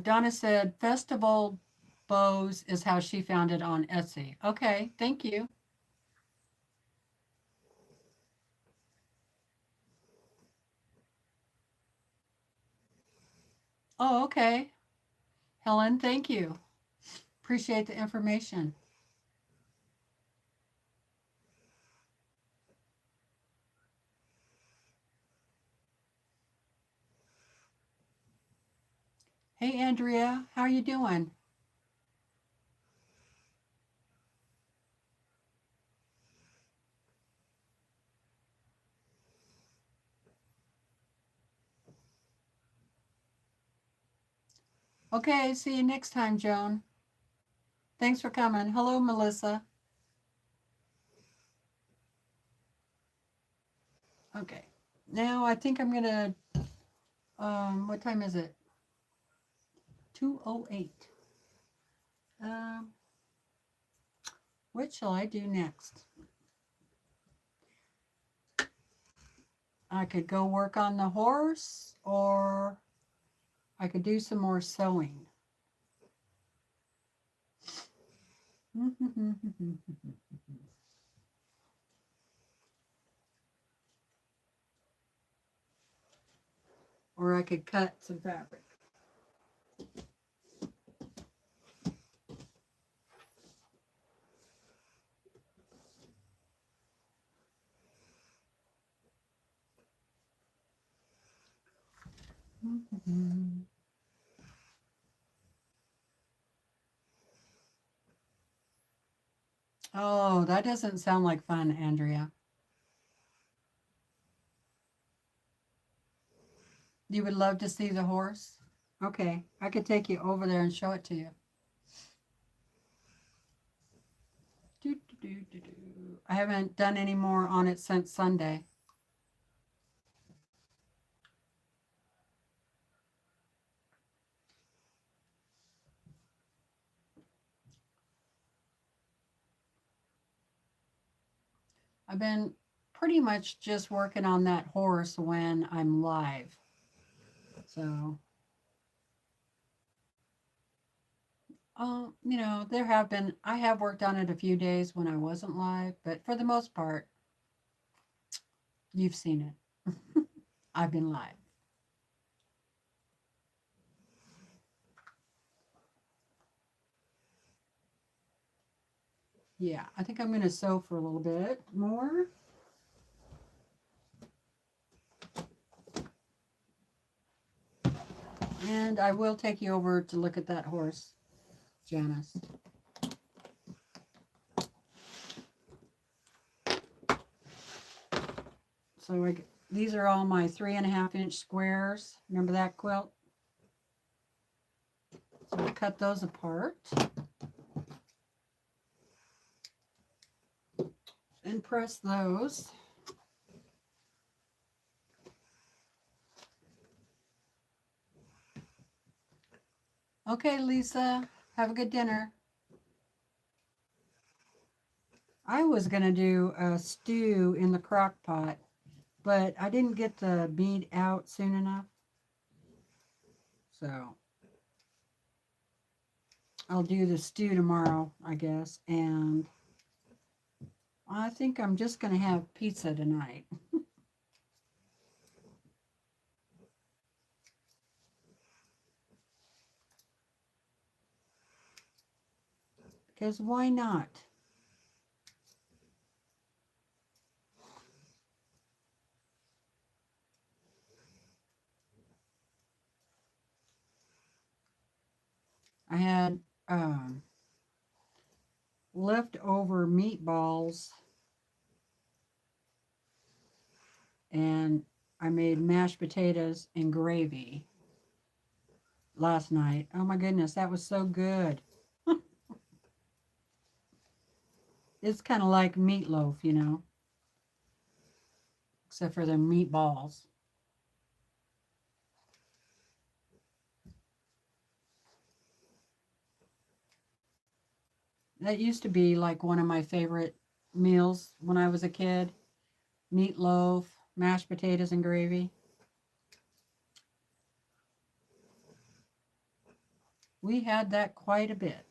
Donna said festival bows is how she found it on Etsy. Okay, thank you. Oh, okay. Helen, thank you. Appreciate the information. Hey, Andrea, how are you doing? Okay, see you next time, Joan. Thanks for coming. Hello, Melissa. Okay, now I think I'm gonna, what time is it? 2:08. What shall I do next? I could go work on the horse, or I could do some more sewing. or I could cut some fabric. Mm-hmm. Oh, that doesn't sound like fun, Andrea. You would love to see the horse? Okay, I could take you over there and show it to you. I haven't done any more on it since Sunday. I've been pretty much just working on that horse when I'm live. So, you know, I have worked on it a few days when I wasn't live, but for the most part, you've seen it. I've been live. Yeah, I think I'm going to sew for a little bit more. And I will take you over to look at that horse, Janice. So these are all my 3.5-inch squares. Remember that quilt? So I cut those apart. And press those. Okay, Lisa, have a good dinner. I was going to do a stew in the crock pot, but I didn't get the bead out soon enough. So I'll do the stew tomorrow, I guess. And I think I'm just going to have pizza tonight. Because why not? I had leftover meatballs, and I made mashed potatoes and gravy last night. Oh my goodness, that was so good. It's kind of like meatloaf, you know, except for the meatballs. That used to be like one of my favorite meals when I was a kid. Meatloaf, mashed potatoes, and gravy. We had that quite a bit.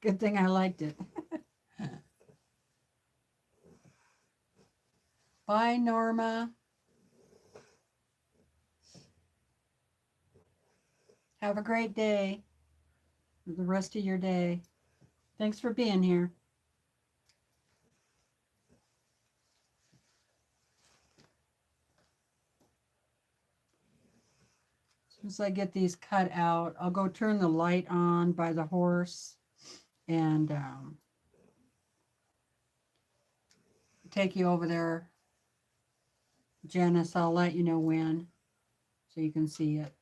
Good thing I liked it. Bye, Norma. Have a great day. The rest of your day. Thanks for being here. As soon as I get these cut out, I'll go turn the light on by the horse and take you over there. Janice, I'll let you know when so you can see it.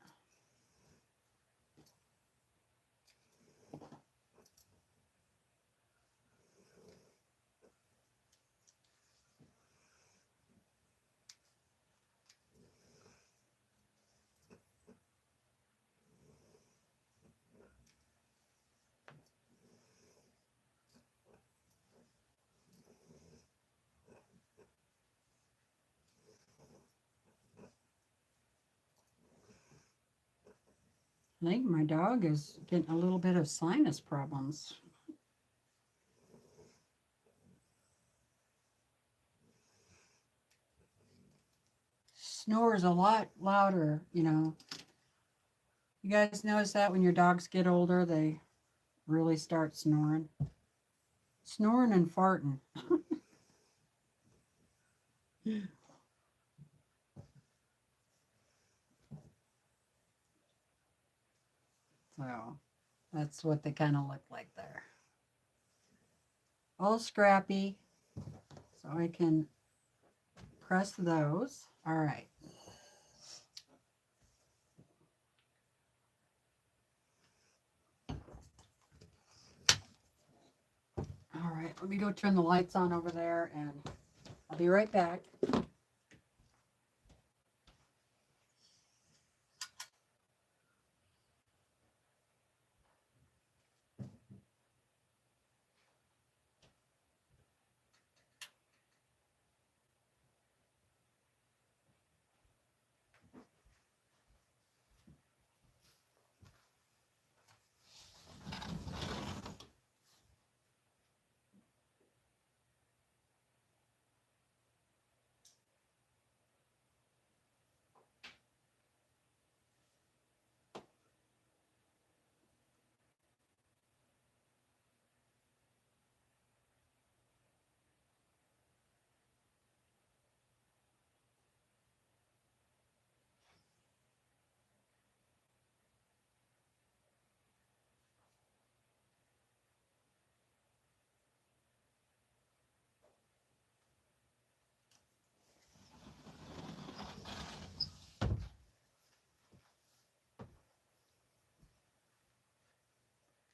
I think my dog is getting a little bit of sinus problems. snores a lot louder, you know. You guys notice that when your dogs get older, they really start snoring? Snoring and farting. So that's what they kind of look like there. All scrappy. So I can press those. All right. All right, let me go turn the lights on over there and I'll be right back.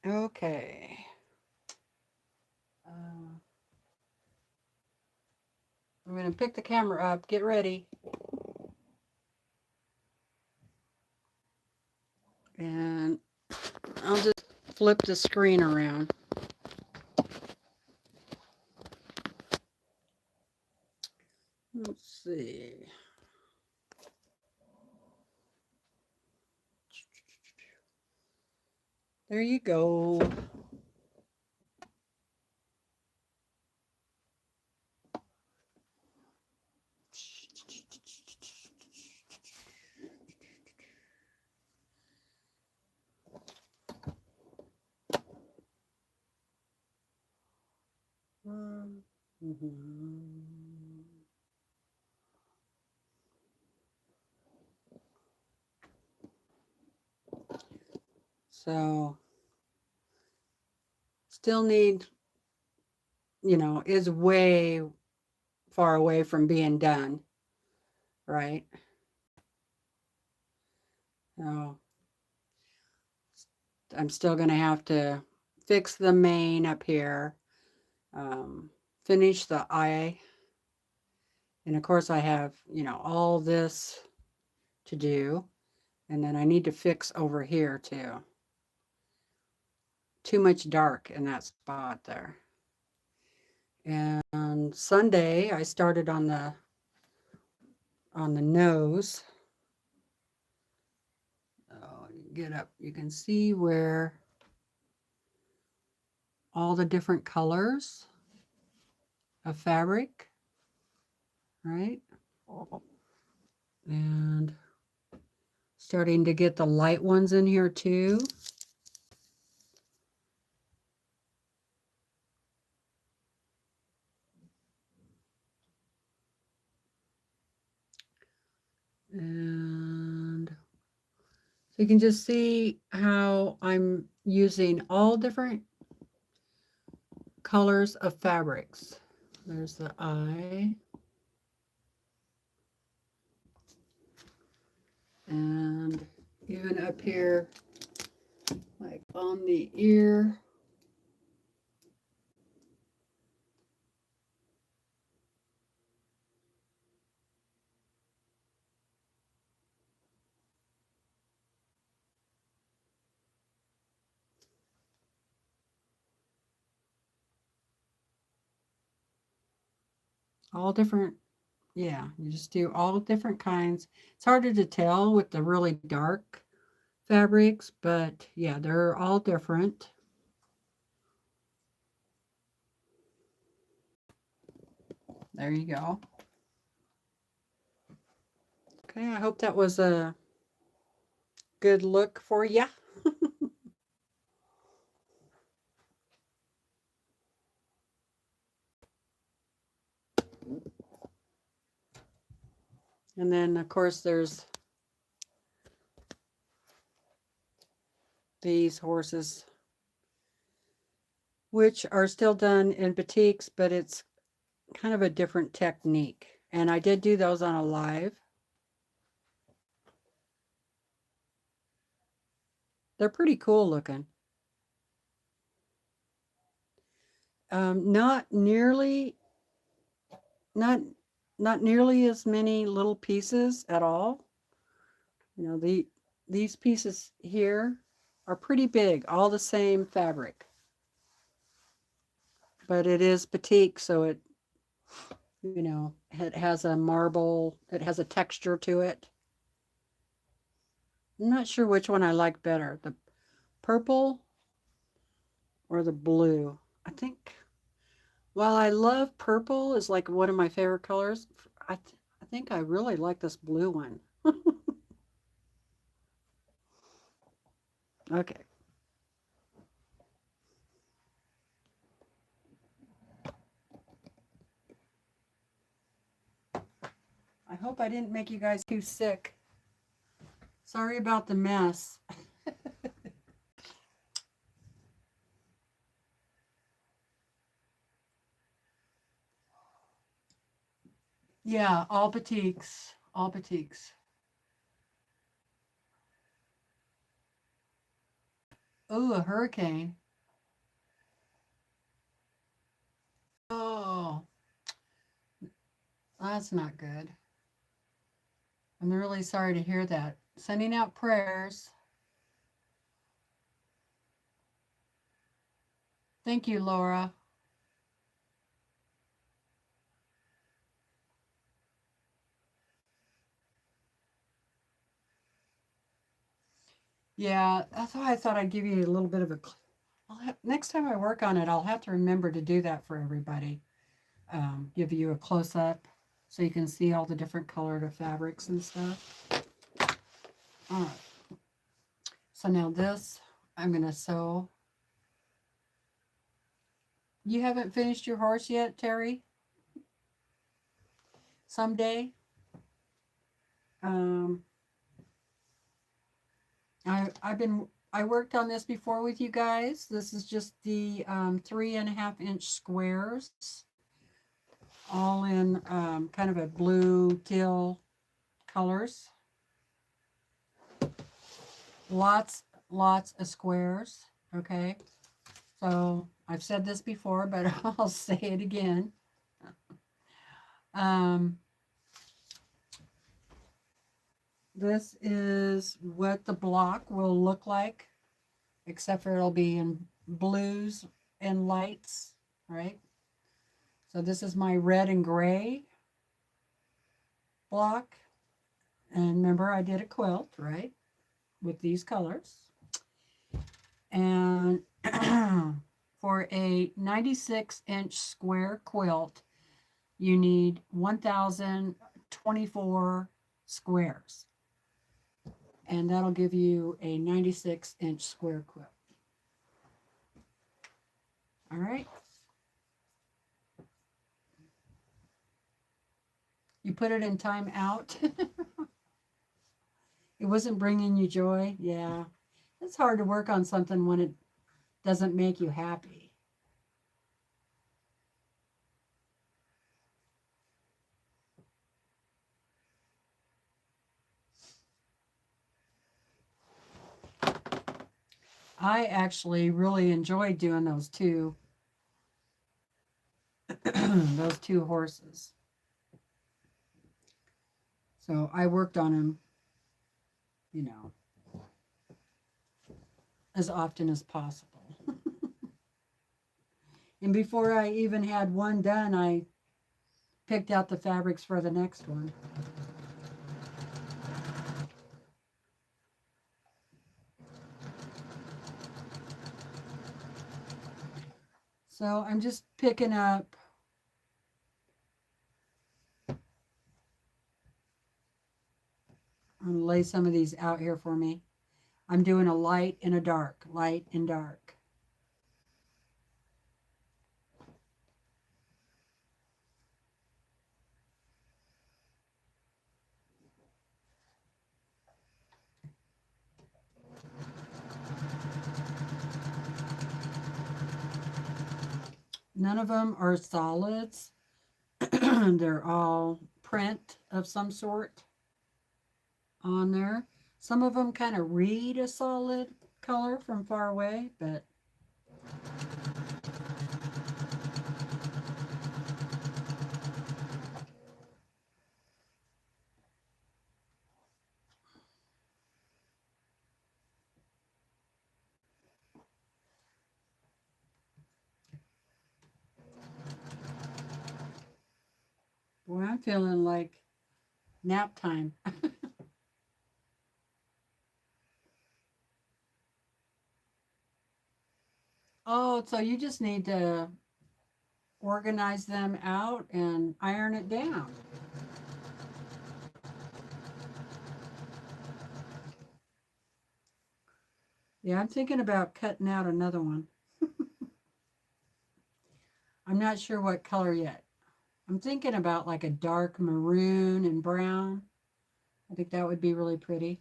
Okay. I'm going to pick the camera up. Get ready. And I'll just flip the screen around. Let's see. There you go. So still need, you know, is way far away from being done, right? So I'm still going to have to fix the mane up here, finish the eye. And of course I have, you know, all this to do. And then I need to fix over here too. Too much dark in that spot there. And Sunday I started on the nose. Oh, get up, you can see where all the different colors of fabric, right? And starting to get the light ones in here too. And so you can just see how I'm using all different colors of fabrics. There's the eye. And even up here, like on the ear. All different, yeah, you just do all different kinds. It's harder to tell with the really dark fabrics, but yeah, they're all different. There you go. Okay, I hope that was a good look for you. And then, of course, there's these horses, which are still done in batiks, but it's kind of a different technique. And I did do those on a live. They're pretty cool looking. Not nearly as many little pieces at all. You know, these pieces here are pretty big, all the same fabric. But it is batik, so it, you know, it has a marble, it has a texture to it. I'm not sure which one I like better, the purple or the blue. I think, while I love purple, is like one of my favorite colors, I think I really like this blue one. Okay. I hope I didn't make you guys too sick. Sorry about the mess. Yeah, all batiks, all batiks. Ooh, a hurricane. Oh, that's not good. I'm really sorry to hear that. Sending out prayers. Thank you, Laura. Yeah, that's why I thought I'd give you a little bit of a. Next time I work on it, I'll have to remember to do that for everybody. Give you a close up so you can see all the different colored fabrics and stuff. All right. So now this, I'm going to sew. You haven't finished your horse yet, Terry? Someday? Um, I worked on this before with you guys. This is just the 3.5-inch squares, all in kind of a blue teal colors. Lots of squares. Okay, so I've said this before, but I'll say it again. This is what the block will look like, except for it'll be in blues and lights, right? So this is my red and gray block. And remember, I did a quilt, right? With these colors. And for a 96-inch square quilt, you need 1,024 squares. And that'll give you a 96-inch square quilt. All right. You put it in time out. It wasn't bringing you joy. Yeah. It's hard to work on something when it doesn't make you happy. I actually really enjoyed doing those two those two horses. So I worked on them, you know, as often as possible. And before I even had one done, I picked out the fabrics for the next one. So I'm just picking up I'm going to lay some of these out here for me. I'm doing a light and a dark, light and dark. None of them are solids. They're all print of some sort on there. Some of them kind of read a solid color from far away, but boy, I'm feeling like nap time. Oh, so you just need to organize them out and iron it down. Yeah, I'm thinking about cutting out another one. I'm not sure what color yet. I'm thinking about like a dark maroon and brown. I think that would be really pretty.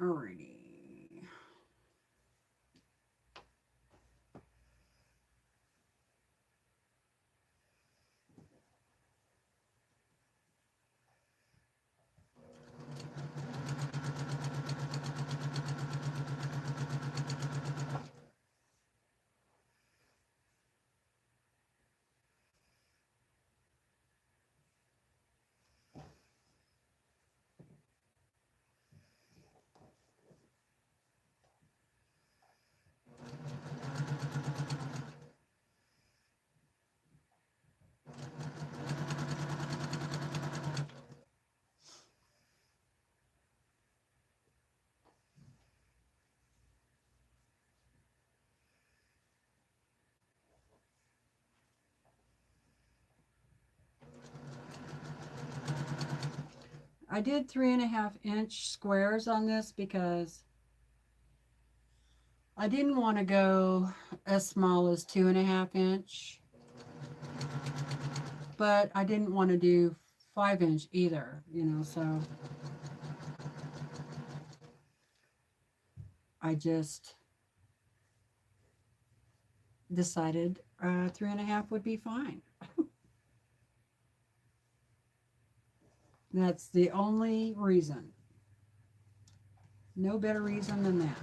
Alrighty. I did 3.5-inch squares on this because I didn't want to go as small as 2.5-inch, but I didn't want to do 5-inch either, so I just decided 3.5 would be fine. That's the only reason. No better reason than that.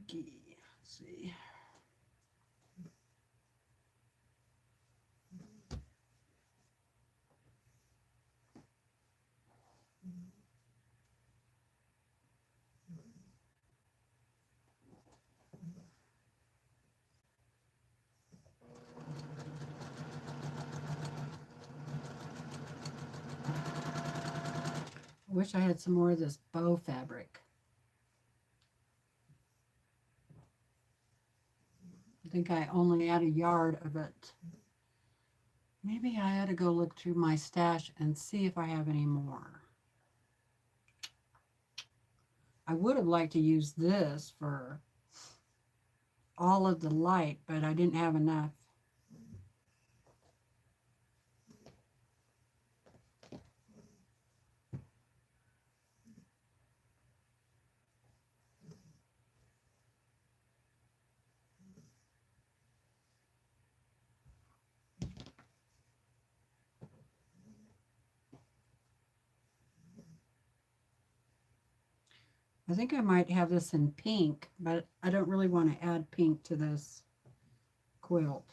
Tricky. Let's see. I wish I had some more of this bow fabric. I think I only had a yard of it. Maybe I ought to go look through my stash and see if I have any more. I would have liked to use this for all of the light, but I didn't have enough. I think I might have this in pink, but I don't really want to add pink to this quilt.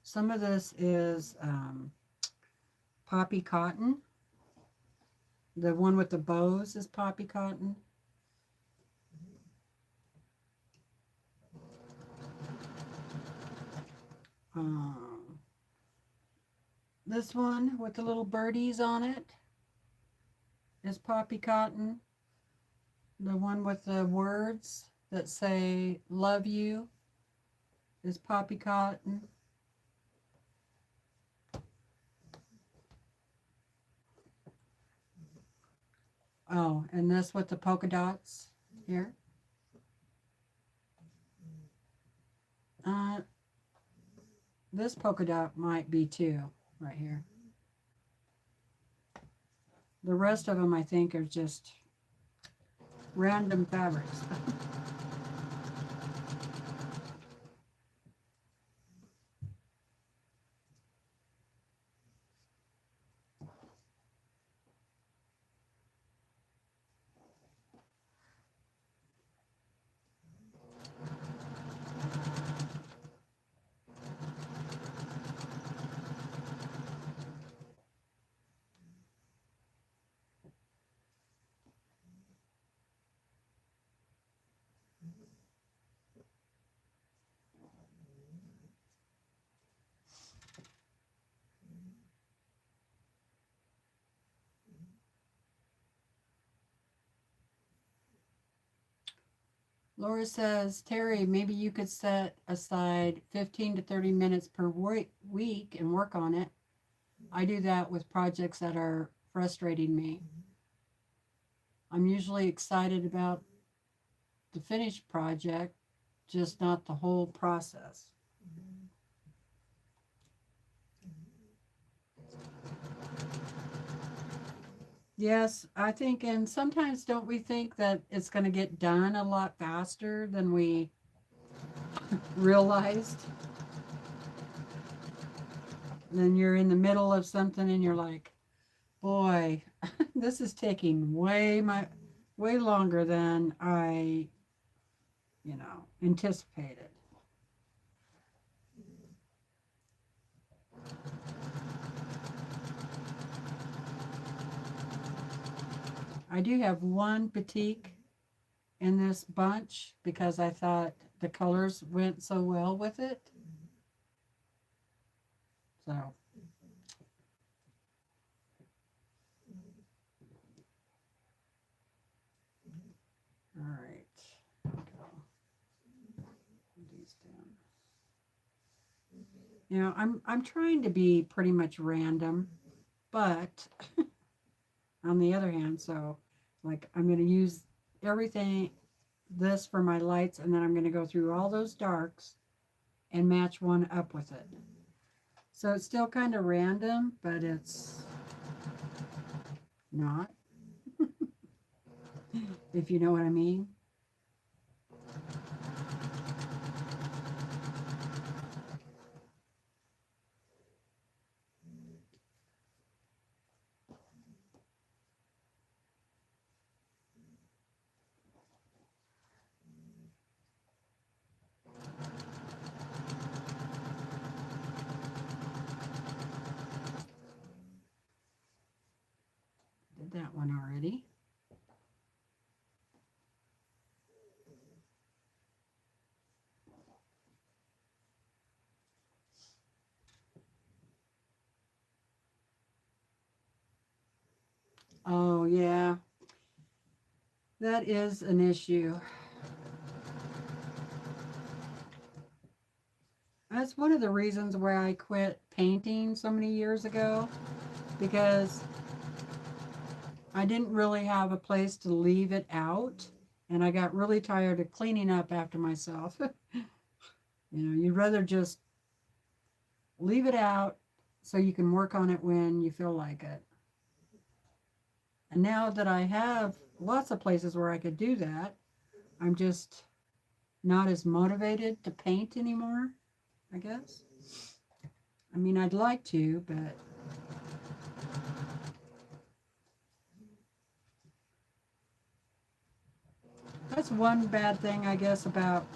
Some of this is poppy cotton. The one with the bows is poppy cotton. This one with the little birdies on it is poppy cotton. The one with the words that say love you is poppy cotton. Oh, and this with the polka dots here. This polka dot might be too, right here. The rest of them, I think, are just random fabrics. Laura says, Terry, maybe you could set aside 15 to 30 minutes per week and work on it. I do that with projects that are frustrating me. I'm usually excited about the finished project, just not the whole process. Yes, I think, and sometimes don't we think that it's going to get done a lot faster than we realized? Then you're in the middle of something and you're like, boy, this is taking way longer than I, anticipated. I do have one batik in this bunch because I thought the colors went so well with it. So. All right. These down. I'm trying to be pretty much random, but on the other hand, so like I'm going to use everything this for my lights, and then I'm going to go through all those darks and match one up with it. So it's still kind of random, but it's not, if you know what I mean. Did that one already. Oh, yeah. That is an issue. That's one of the reasons why I quit painting so many years ago, because I didn't really have a place to leave it out, and I got really tired of cleaning up after myself. You'd rather just leave it out so you can work on it when you feel like it. And now that I have lots of places where I could do that, I'm just not as motivated to paint anymore, I guess. I mean, I'd like to, but that's one bad thing, I guess, about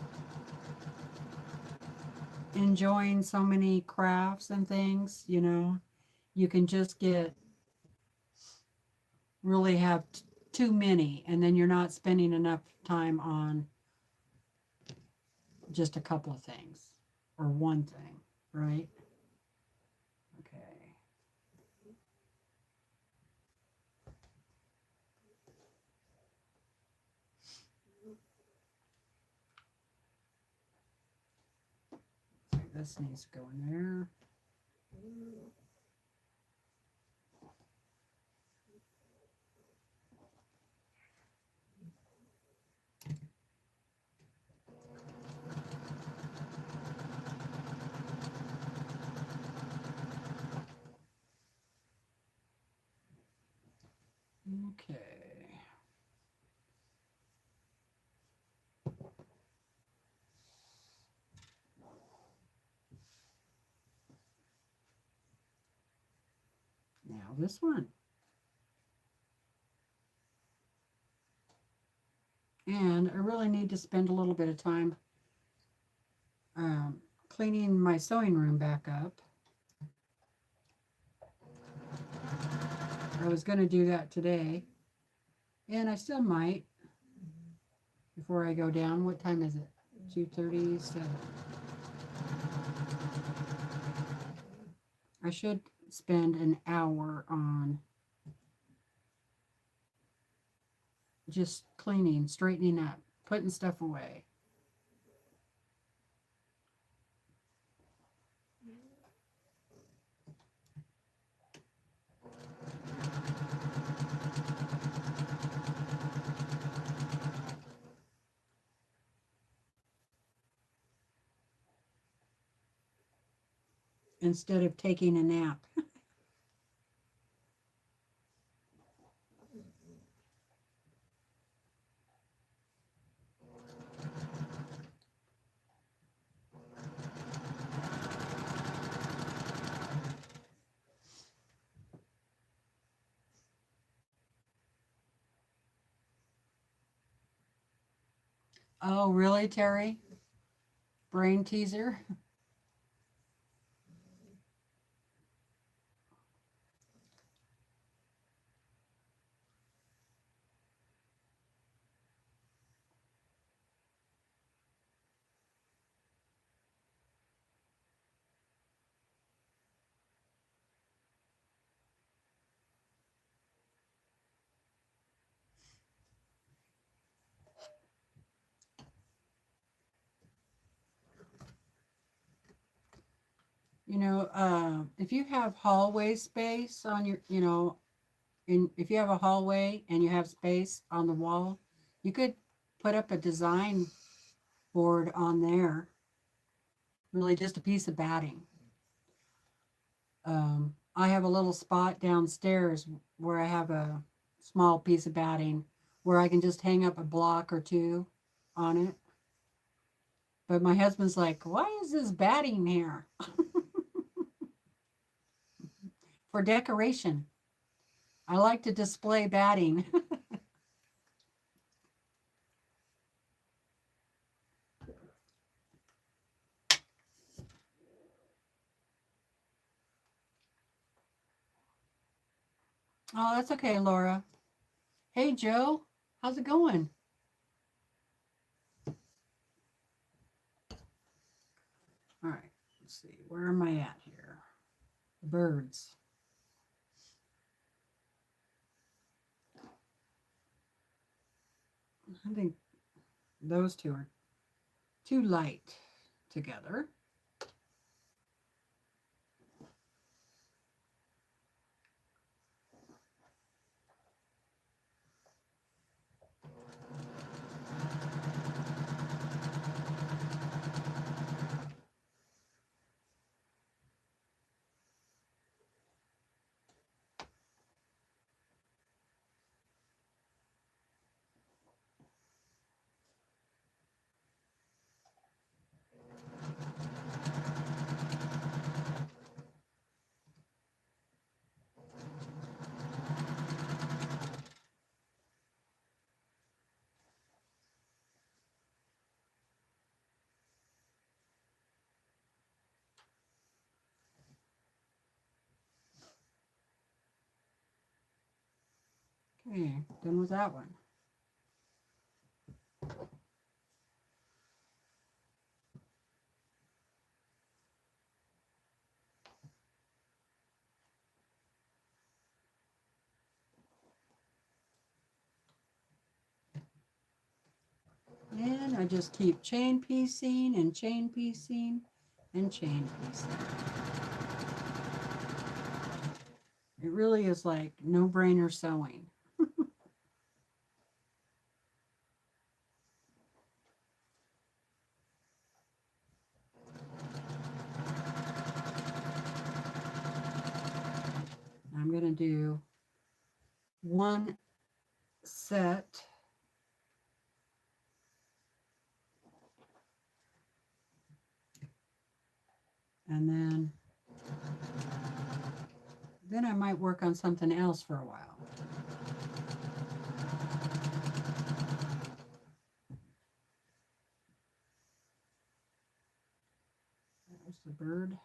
enjoying so many crafts and things. You can just really have too many, and then you're not spending enough time on just a couple of things or one thing, right? Okay. So this needs to go in there. Okay. Now this one. And I really need to spend a little bit of time cleaning my sewing room back up. I was going to do that today, and I still might before I go down. What time is it? 2:37. I should spend an hour on just cleaning, straightening up, putting stuff away. Instead of taking a nap. Oh, really, Terry? Brain teaser? If you have hallway space on your, if you have a hallway and you have space on the wall, you could put up a design board on there. Really just a piece of batting. I have a little spot downstairs where I have a small piece of batting where I can just hang up a block or two on it. But my husband's like, why is this batting here? For decoration. I like to display batting. Oh, that's okay, Laura. Hey, Joe. How's it going? All right. Let's see. Where am I at here? Birds. I think those two are too light together. Okay, done with that one. And I just keep chain piecing and chain piecing and chain piecing. It really is like no-brainer sewing. I'm going to do one set and then I might work on something else for a while. There's the bird.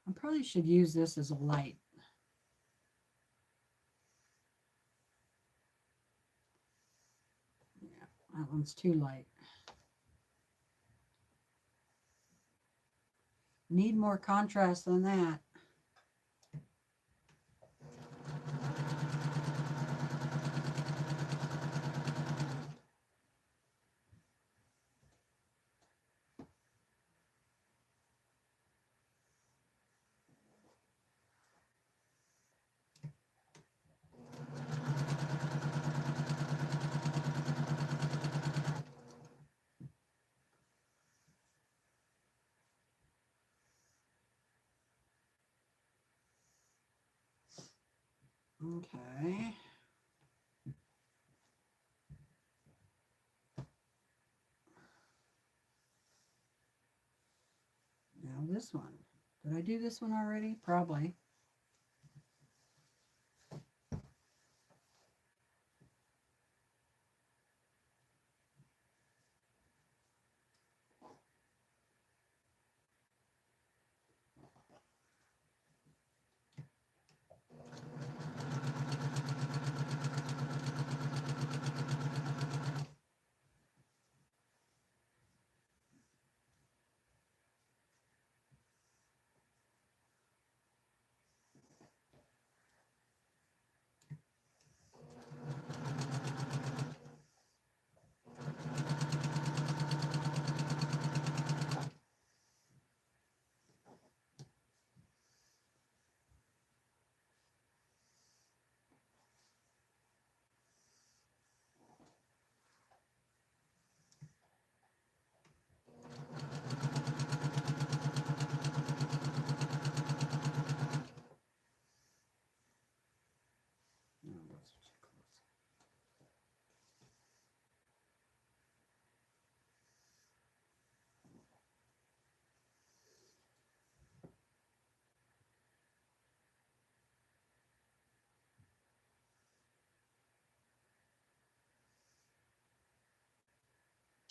I probably should use this as a light. Yeah, that one's too light. Need more contrast than that. Okay. Now this one. Did I do this one already? Probably.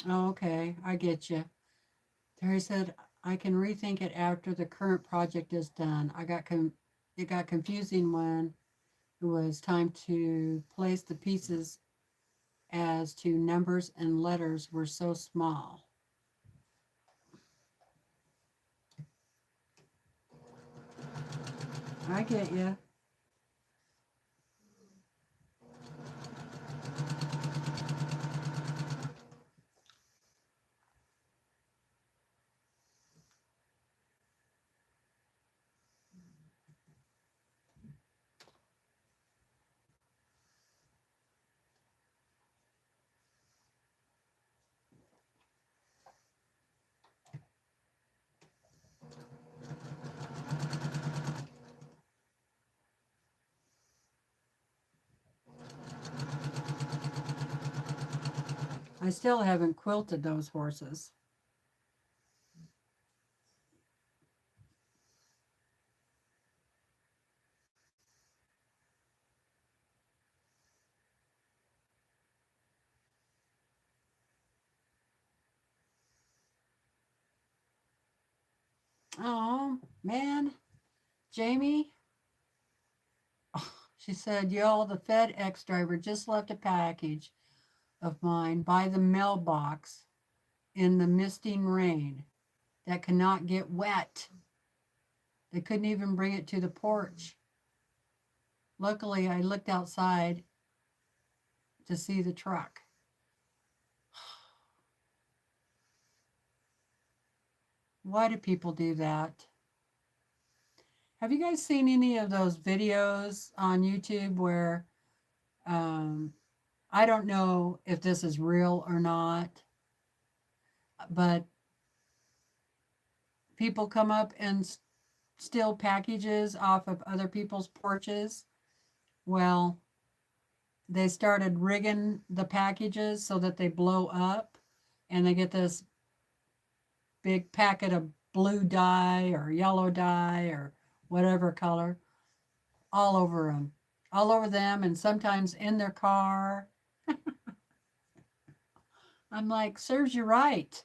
Oh, okay, I get you. Terry said, I can rethink it after the current project is done. It got confusing when it was time to place the pieces as to numbers and letters were so small. I get you. I still haven't quilted those horses. Oh, man. Jamie, she said, y'all, the FedEx driver just left a package of mine by the mailbox in the misting rain that cannot get wet. They couldn't even bring it to the porch. Luckily, I looked outside to see the truck. Why do people do that? Have you guys seen any of those videos on YouTube where I don't know if this is real or not, but people come up and steal packages off of other people's porches? Well, they started rigging the packages so that they blow up and they get this big packet of blue dye or yellow dye or whatever color all over them, all over them, and sometimes in their car. I'm like, serves you right.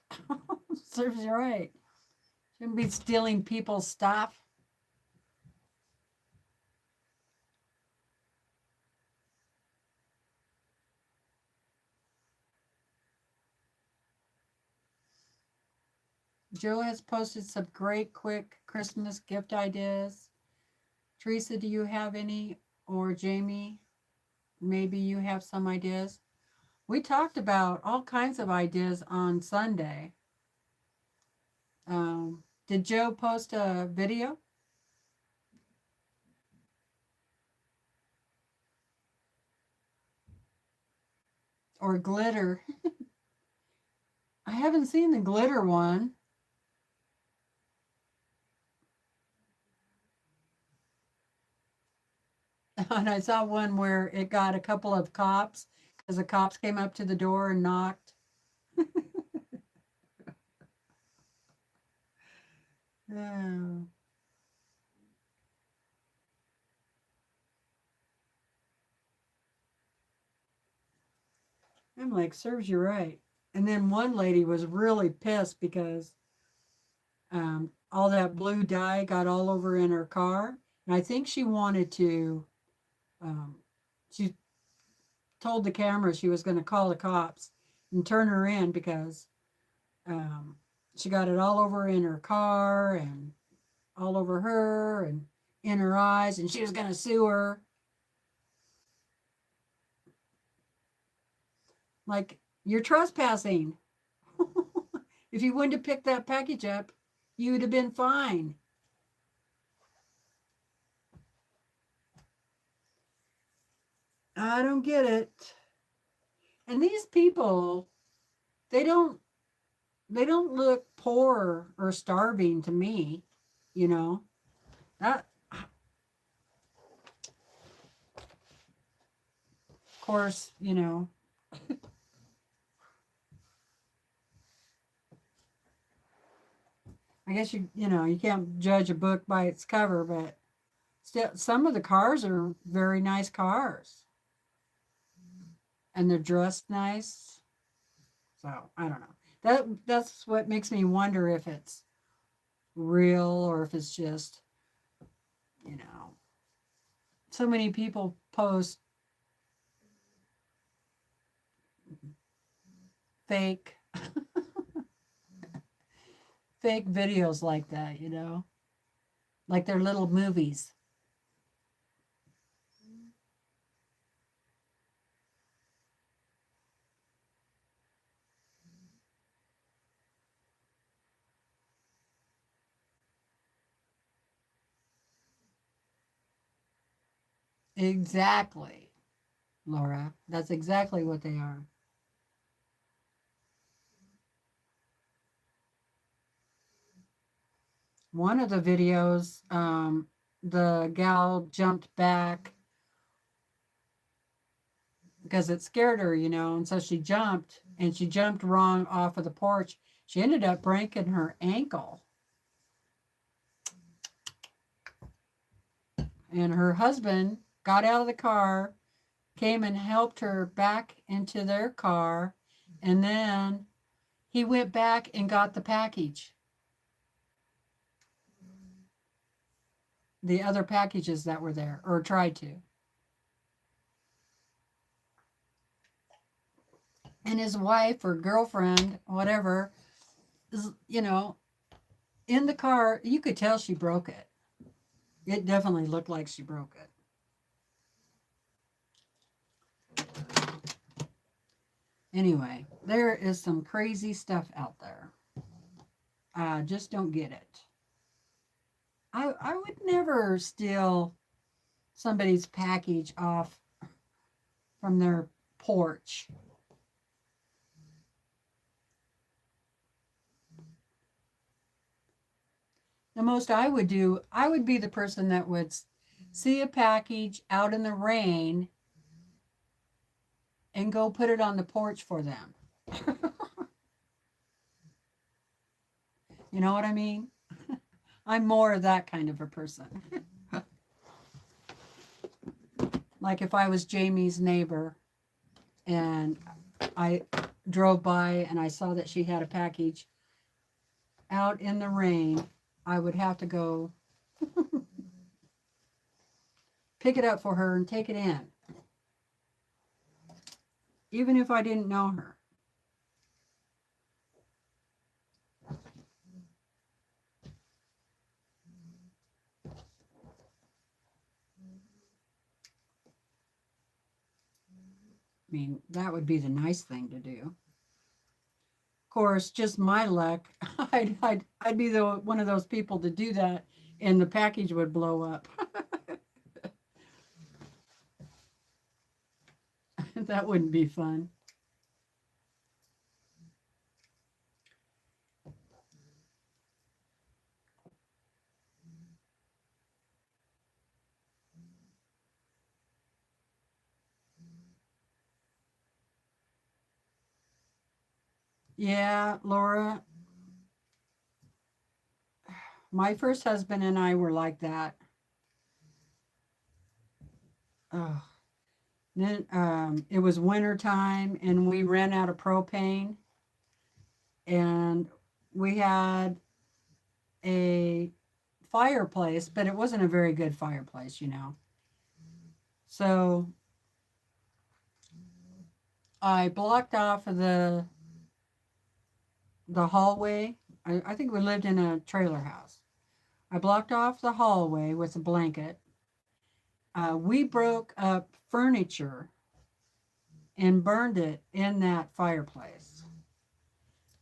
Serves you right. Shouldn't be stealing people's stuff. Joe has posted some great quick Christmas gift ideas. Teresa, do you have any? Or Jamie, maybe you have some ideas. We talked about all kinds of ideas on Sunday. Did Joe post a video? Or glitter? I haven't seen the glitter one. And I saw one where it got a couple of cops because the cops came up to the door and knocked. Oh, I'm like, serves you right. And then one lady was really pissed because all that blue dye got all over in her car. And I think she wanted to, um, she told the camera she was going to call the cops and turn her in because um, she got it all over in her car and all over her and in her eyes, and she was going to sue her. Like, you're trespassing. If you wouldn't have picked that package up, you would have been fine. I don't get it. And these people, they don't they don't look poor or starving to me, you know. That of course, you know, I guess you can't judge a book by its cover, but still some of the cars are very nice cars and they're dressed nice. So I don't know. That's what makes me wonder if it's real or if it's just, you know, so many people post fake fake videos like that, you know, like they're little movies. Exactly, Laura. That's exactly what they are. One of the videos, the gal jumped back because it scared her, you know, and so she jumped wrong off of the porch. She ended up breaking her ankle. And her husband got out of the car, came and helped her back into their car, and then he went back and got the package, the other packages that were there, or tried to. And his wife or girlfriend, whatever, is, you know, in the car. You could tell she broke it. It definitely looked like she broke it. Anyway, there is some crazy stuff out there. I just don't get it. I would never steal somebody's package off from their porch. The most I would do, I would be the person that would see a package out in the rain and go put it on the porch for them. You know what I mean? I'm more of that kind of a person. Like if I was Jamie's neighbor and I drove by and I saw that she had a package out in the rain, I would have to go pick it up for her and take it in, even if I didn't know her. I mean, that would be the nice thing to do. Of course, just my luck, I'd be the one of those people to do that, and the package would blow up. That wouldn't be fun. Yeah, Laura, my first husband and I were like that. Oh, then it was winter time and we ran out of propane, and we had a fireplace, but it wasn't a very good fireplace, you know. So I blocked off the hallway. I think we lived in a trailer house. I blocked off the hallway with a blanket. We broke up furniture and burned it in that fireplace.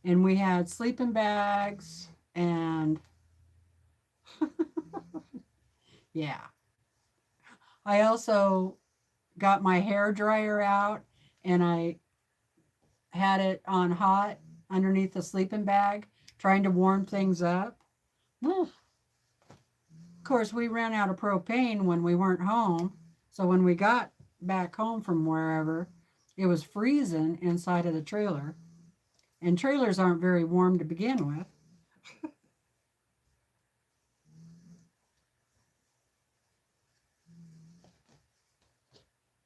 And we had sleeping bags and yeah. I also got my hair dryer out and I had it on hot underneath the sleeping bag, trying to warm things up. Of course, we ran out of propane when we weren't home. So when we got back home from wherever, it was freezing inside of the trailer. And trailers aren't very warm to begin with.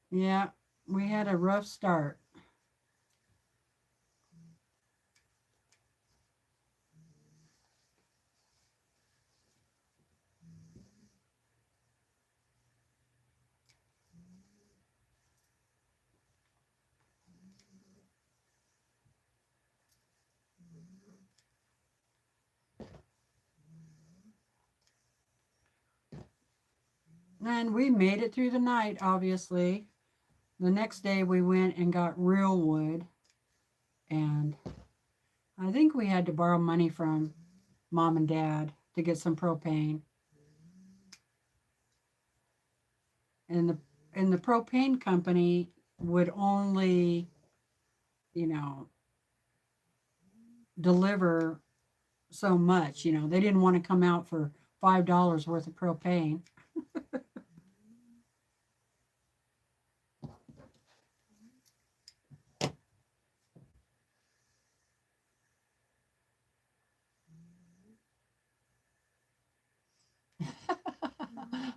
Yeah, we had a rough start. And we made it through the night, obviously. The next day we went and got real wood. And I think we had to borrow money from Mom and Dad to get some propane. And the propane company would only, you know, deliver so much. You know, they didn't want to come out for $5 worth of propane.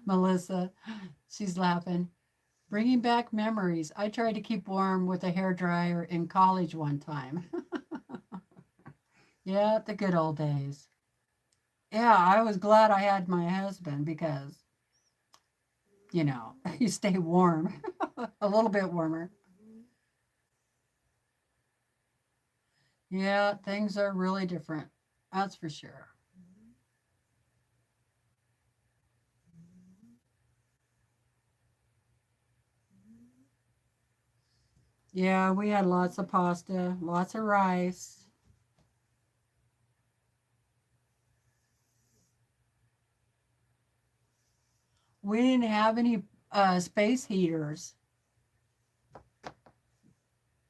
Melissa, she's laughing. Bringing back memories. I tried to keep warm with a hair dryer in college one time. Yeah, the good old days. Yeah, I was glad I had my husband because, you know, you stay warm, a little bit warmer. Yeah, things are really different. That's for sure. Yeah, we had lots of pasta, lots of rice. We didn't have any space heaters.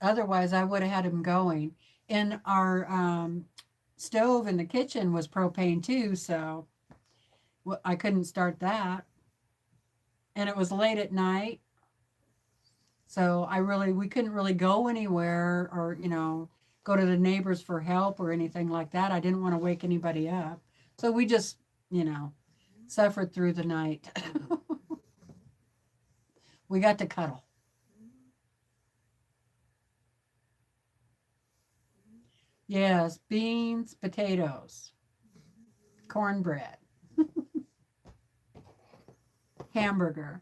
Otherwise, I would have had them going. And our stove in the kitchen was propane too, so I couldn't start that. And it was late at night, so we couldn't really go anywhere or, you know, go to the neighbors for help or anything like that. I didn't want to wake anybody up. So we just, you know, suffered through the night. We got to cuddle. Yes, beans, potatoes, cornbread, hamburger,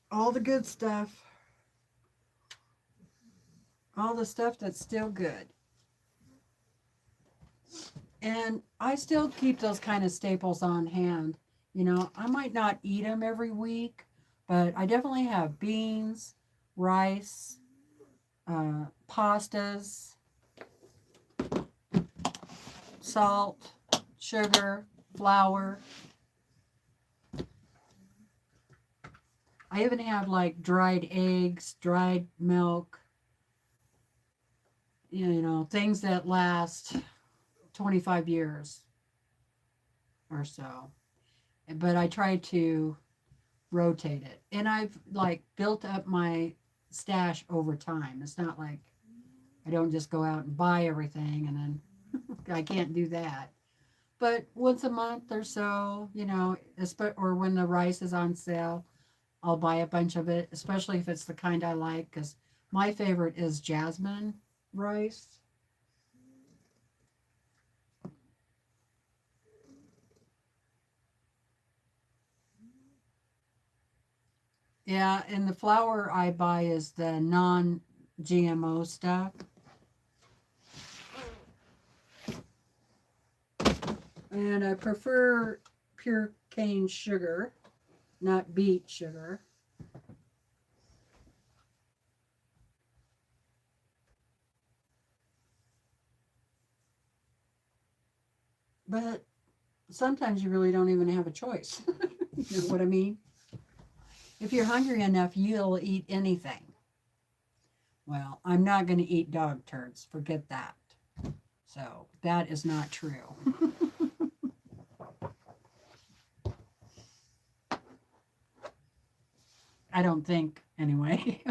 all the good stuff, all the stuff that's still good. And I still keep those kind of staples on hand. You know, I might not eat them every week, but I definitely have beans, rice, pastas, salt, sugar, flour. I even have like dried eggs, dried milk, you know, things that last 25 years or so. But I try to rotate it. And I've like built up my stash over time. It's not like I don't just go out and buy everything and then I can't do that. But once a month or so, you know, or when the rice is on sale, I'll buy a bunch of it, especially if it's the kind I like, because my favorite is jasmine rice. Yeah, and the flour I buy is the non-GMO stuff. And I prefer pure cane sugar, not beet sugar. But sometimes you really don't even have a choice. You know what I mean? If you're hungry enough, you'll eat anything. Well, I'm not going to eat dog turds. Forget that. So that is not true. I don't think, anyway.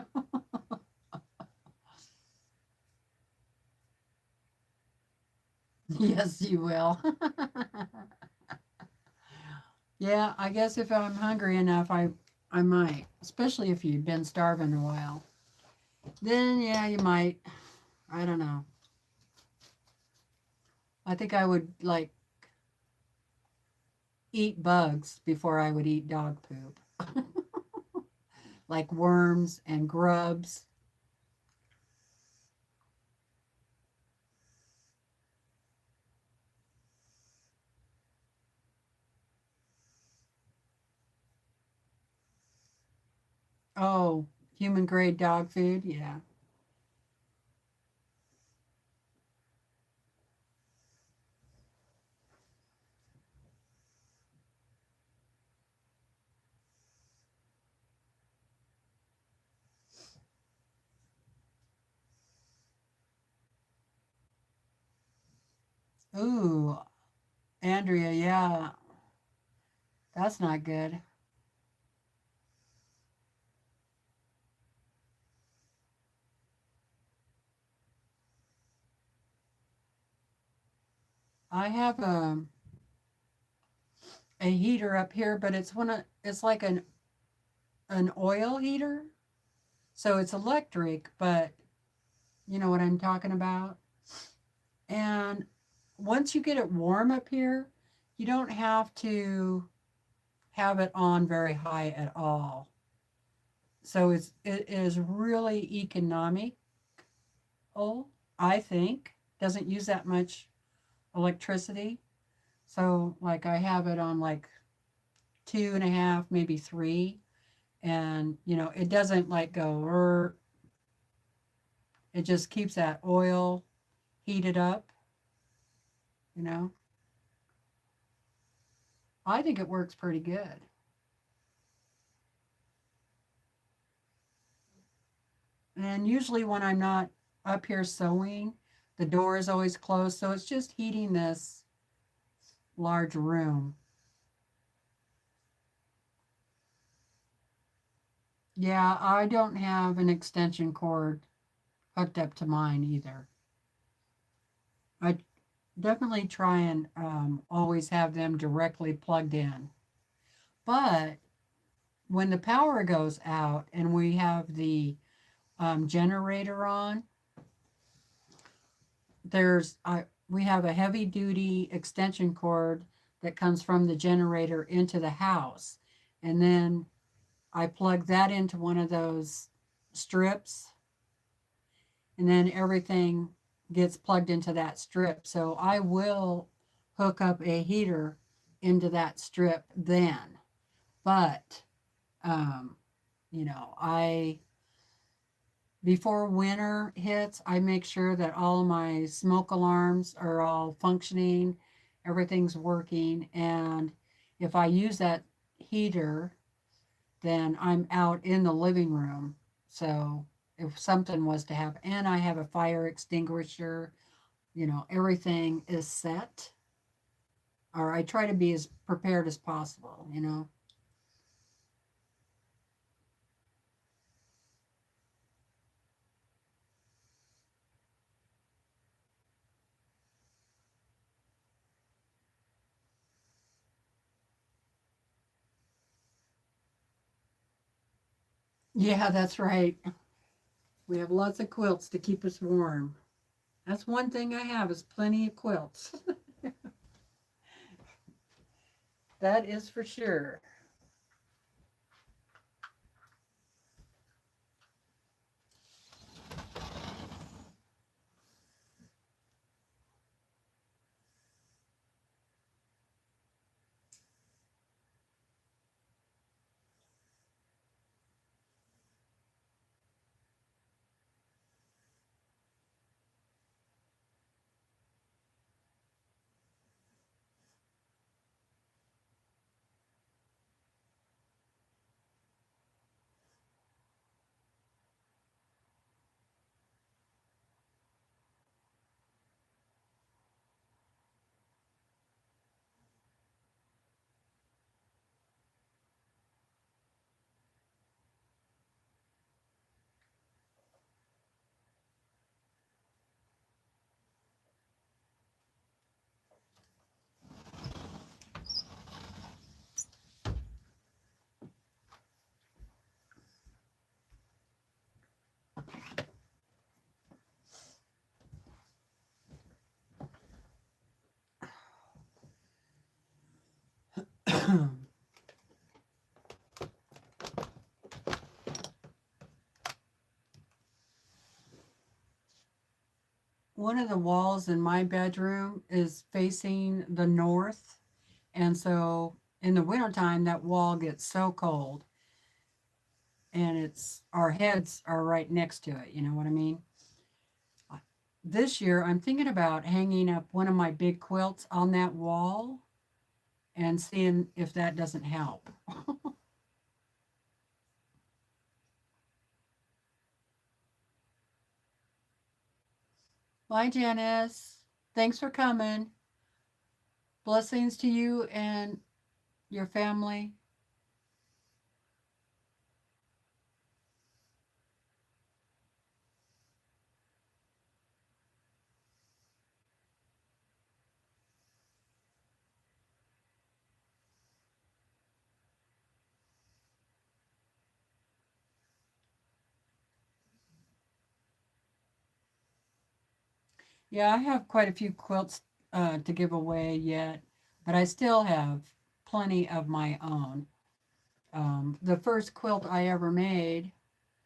Yes, you will. Yeah, I guess if I'm hungry enough, I might, especially if you've been starving a while. Then, yeah, you might. I don't know. I think I would like eat bugs before I would eat dog poop, like worms and grubs. Oh, human grade dog food. Yeah. Ooh, Andrea, yeah, that's not good. I have a heater up here, but it's like an oil heater. So it's electric, but you know what I'm talking about. And once you get it warm up here, you don't have to have it on very high at all. So it is really economical, I think. Doesn't use that much electricity. So like I have it on like 2.5, maybe 3, and it doesn't like go. It just keeps that oil heated up. You know, I think it works pretty good. And usually when I'm not up here sewing, the door is always closed, so it's just heating this large room. Yeah, I don't have an extension cord hooked up to mine either. I definitely try and always have them directly plugged in. But when the power goes out and we have the generator on, we have a heavy duty extension cord that comes from the generator into the house. And then I plug that into one of those strips, and then everything gets plugged into that strip. So I will hook up a heater into that strip then. But, um, I before winter hits, I make sure that all of my smoke alarms are all functioning, everything's working, and if I use that heater, then I'm out in the living room. So if something was to happen, and I have a fire extinguisher, everything is set, or I try to be as prepared as possible. Yeah, that's right. We have lots of quilts to keep us warm. That's one thing I have is plenty of quilts. That is for sure. One of the walls in my bedroom is facing the north. And so in the wintertime, that wall gets so cold. and it's our heads are right next to it. You know what I mean? This year, I'm thinking about hanging up one of my big quilts on that wall and seeing if that doesn't help. Bye, Janice. Thanks for coming. Blessings to you and your family. Yeah, I have quite a few quilts to give away yet, but I still have plenty of my own. The first quilt I ever made,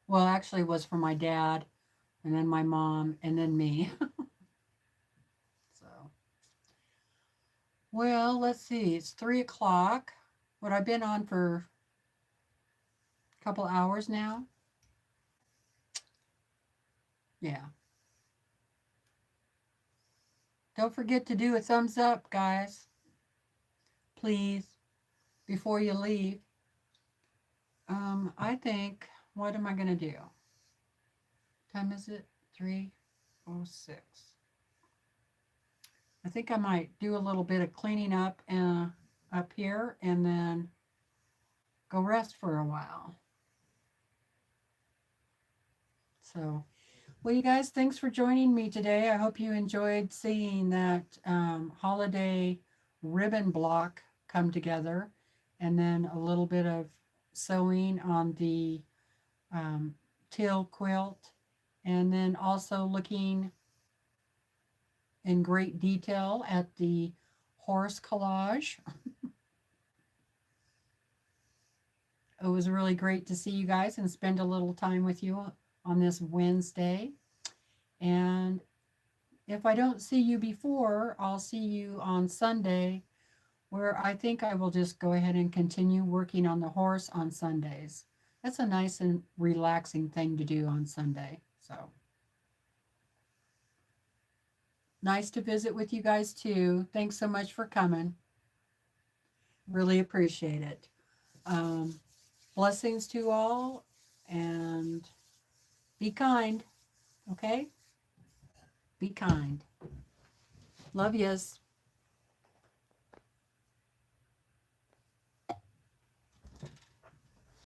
well, actually was for my dad, and then my mom, and then me. So, well, let's see. It's 3 o'clock. What I've been on for a couple hours now. Yeah. Don't forget to do a thumbs up, guys. Please, before you leave. I think, what am I going to do? Time is it? 3:06. I think I might do a little bit of cleaning up up here and then go rest for a while. So, well, you guys, thanks for joining me today. I hope you enjoyed seeing that holiday ribbon block come together, and then a little bit of sewing on the teal quilt, and then also looking in great detail at the horse collage. It was really great to see you guys and spend a little time with you on this Wednesday. And if I don't see you before, I'll see you on Sunday, where I think I will just go ahead and continue working on the horse on Sundays. That's a nice and relaxing thing to do on Sunday. So nice to visit with you guys too. Thanks so much for coming. Really appreciate it. Blessings to all, and be kind, okay? Be kind. Love yous.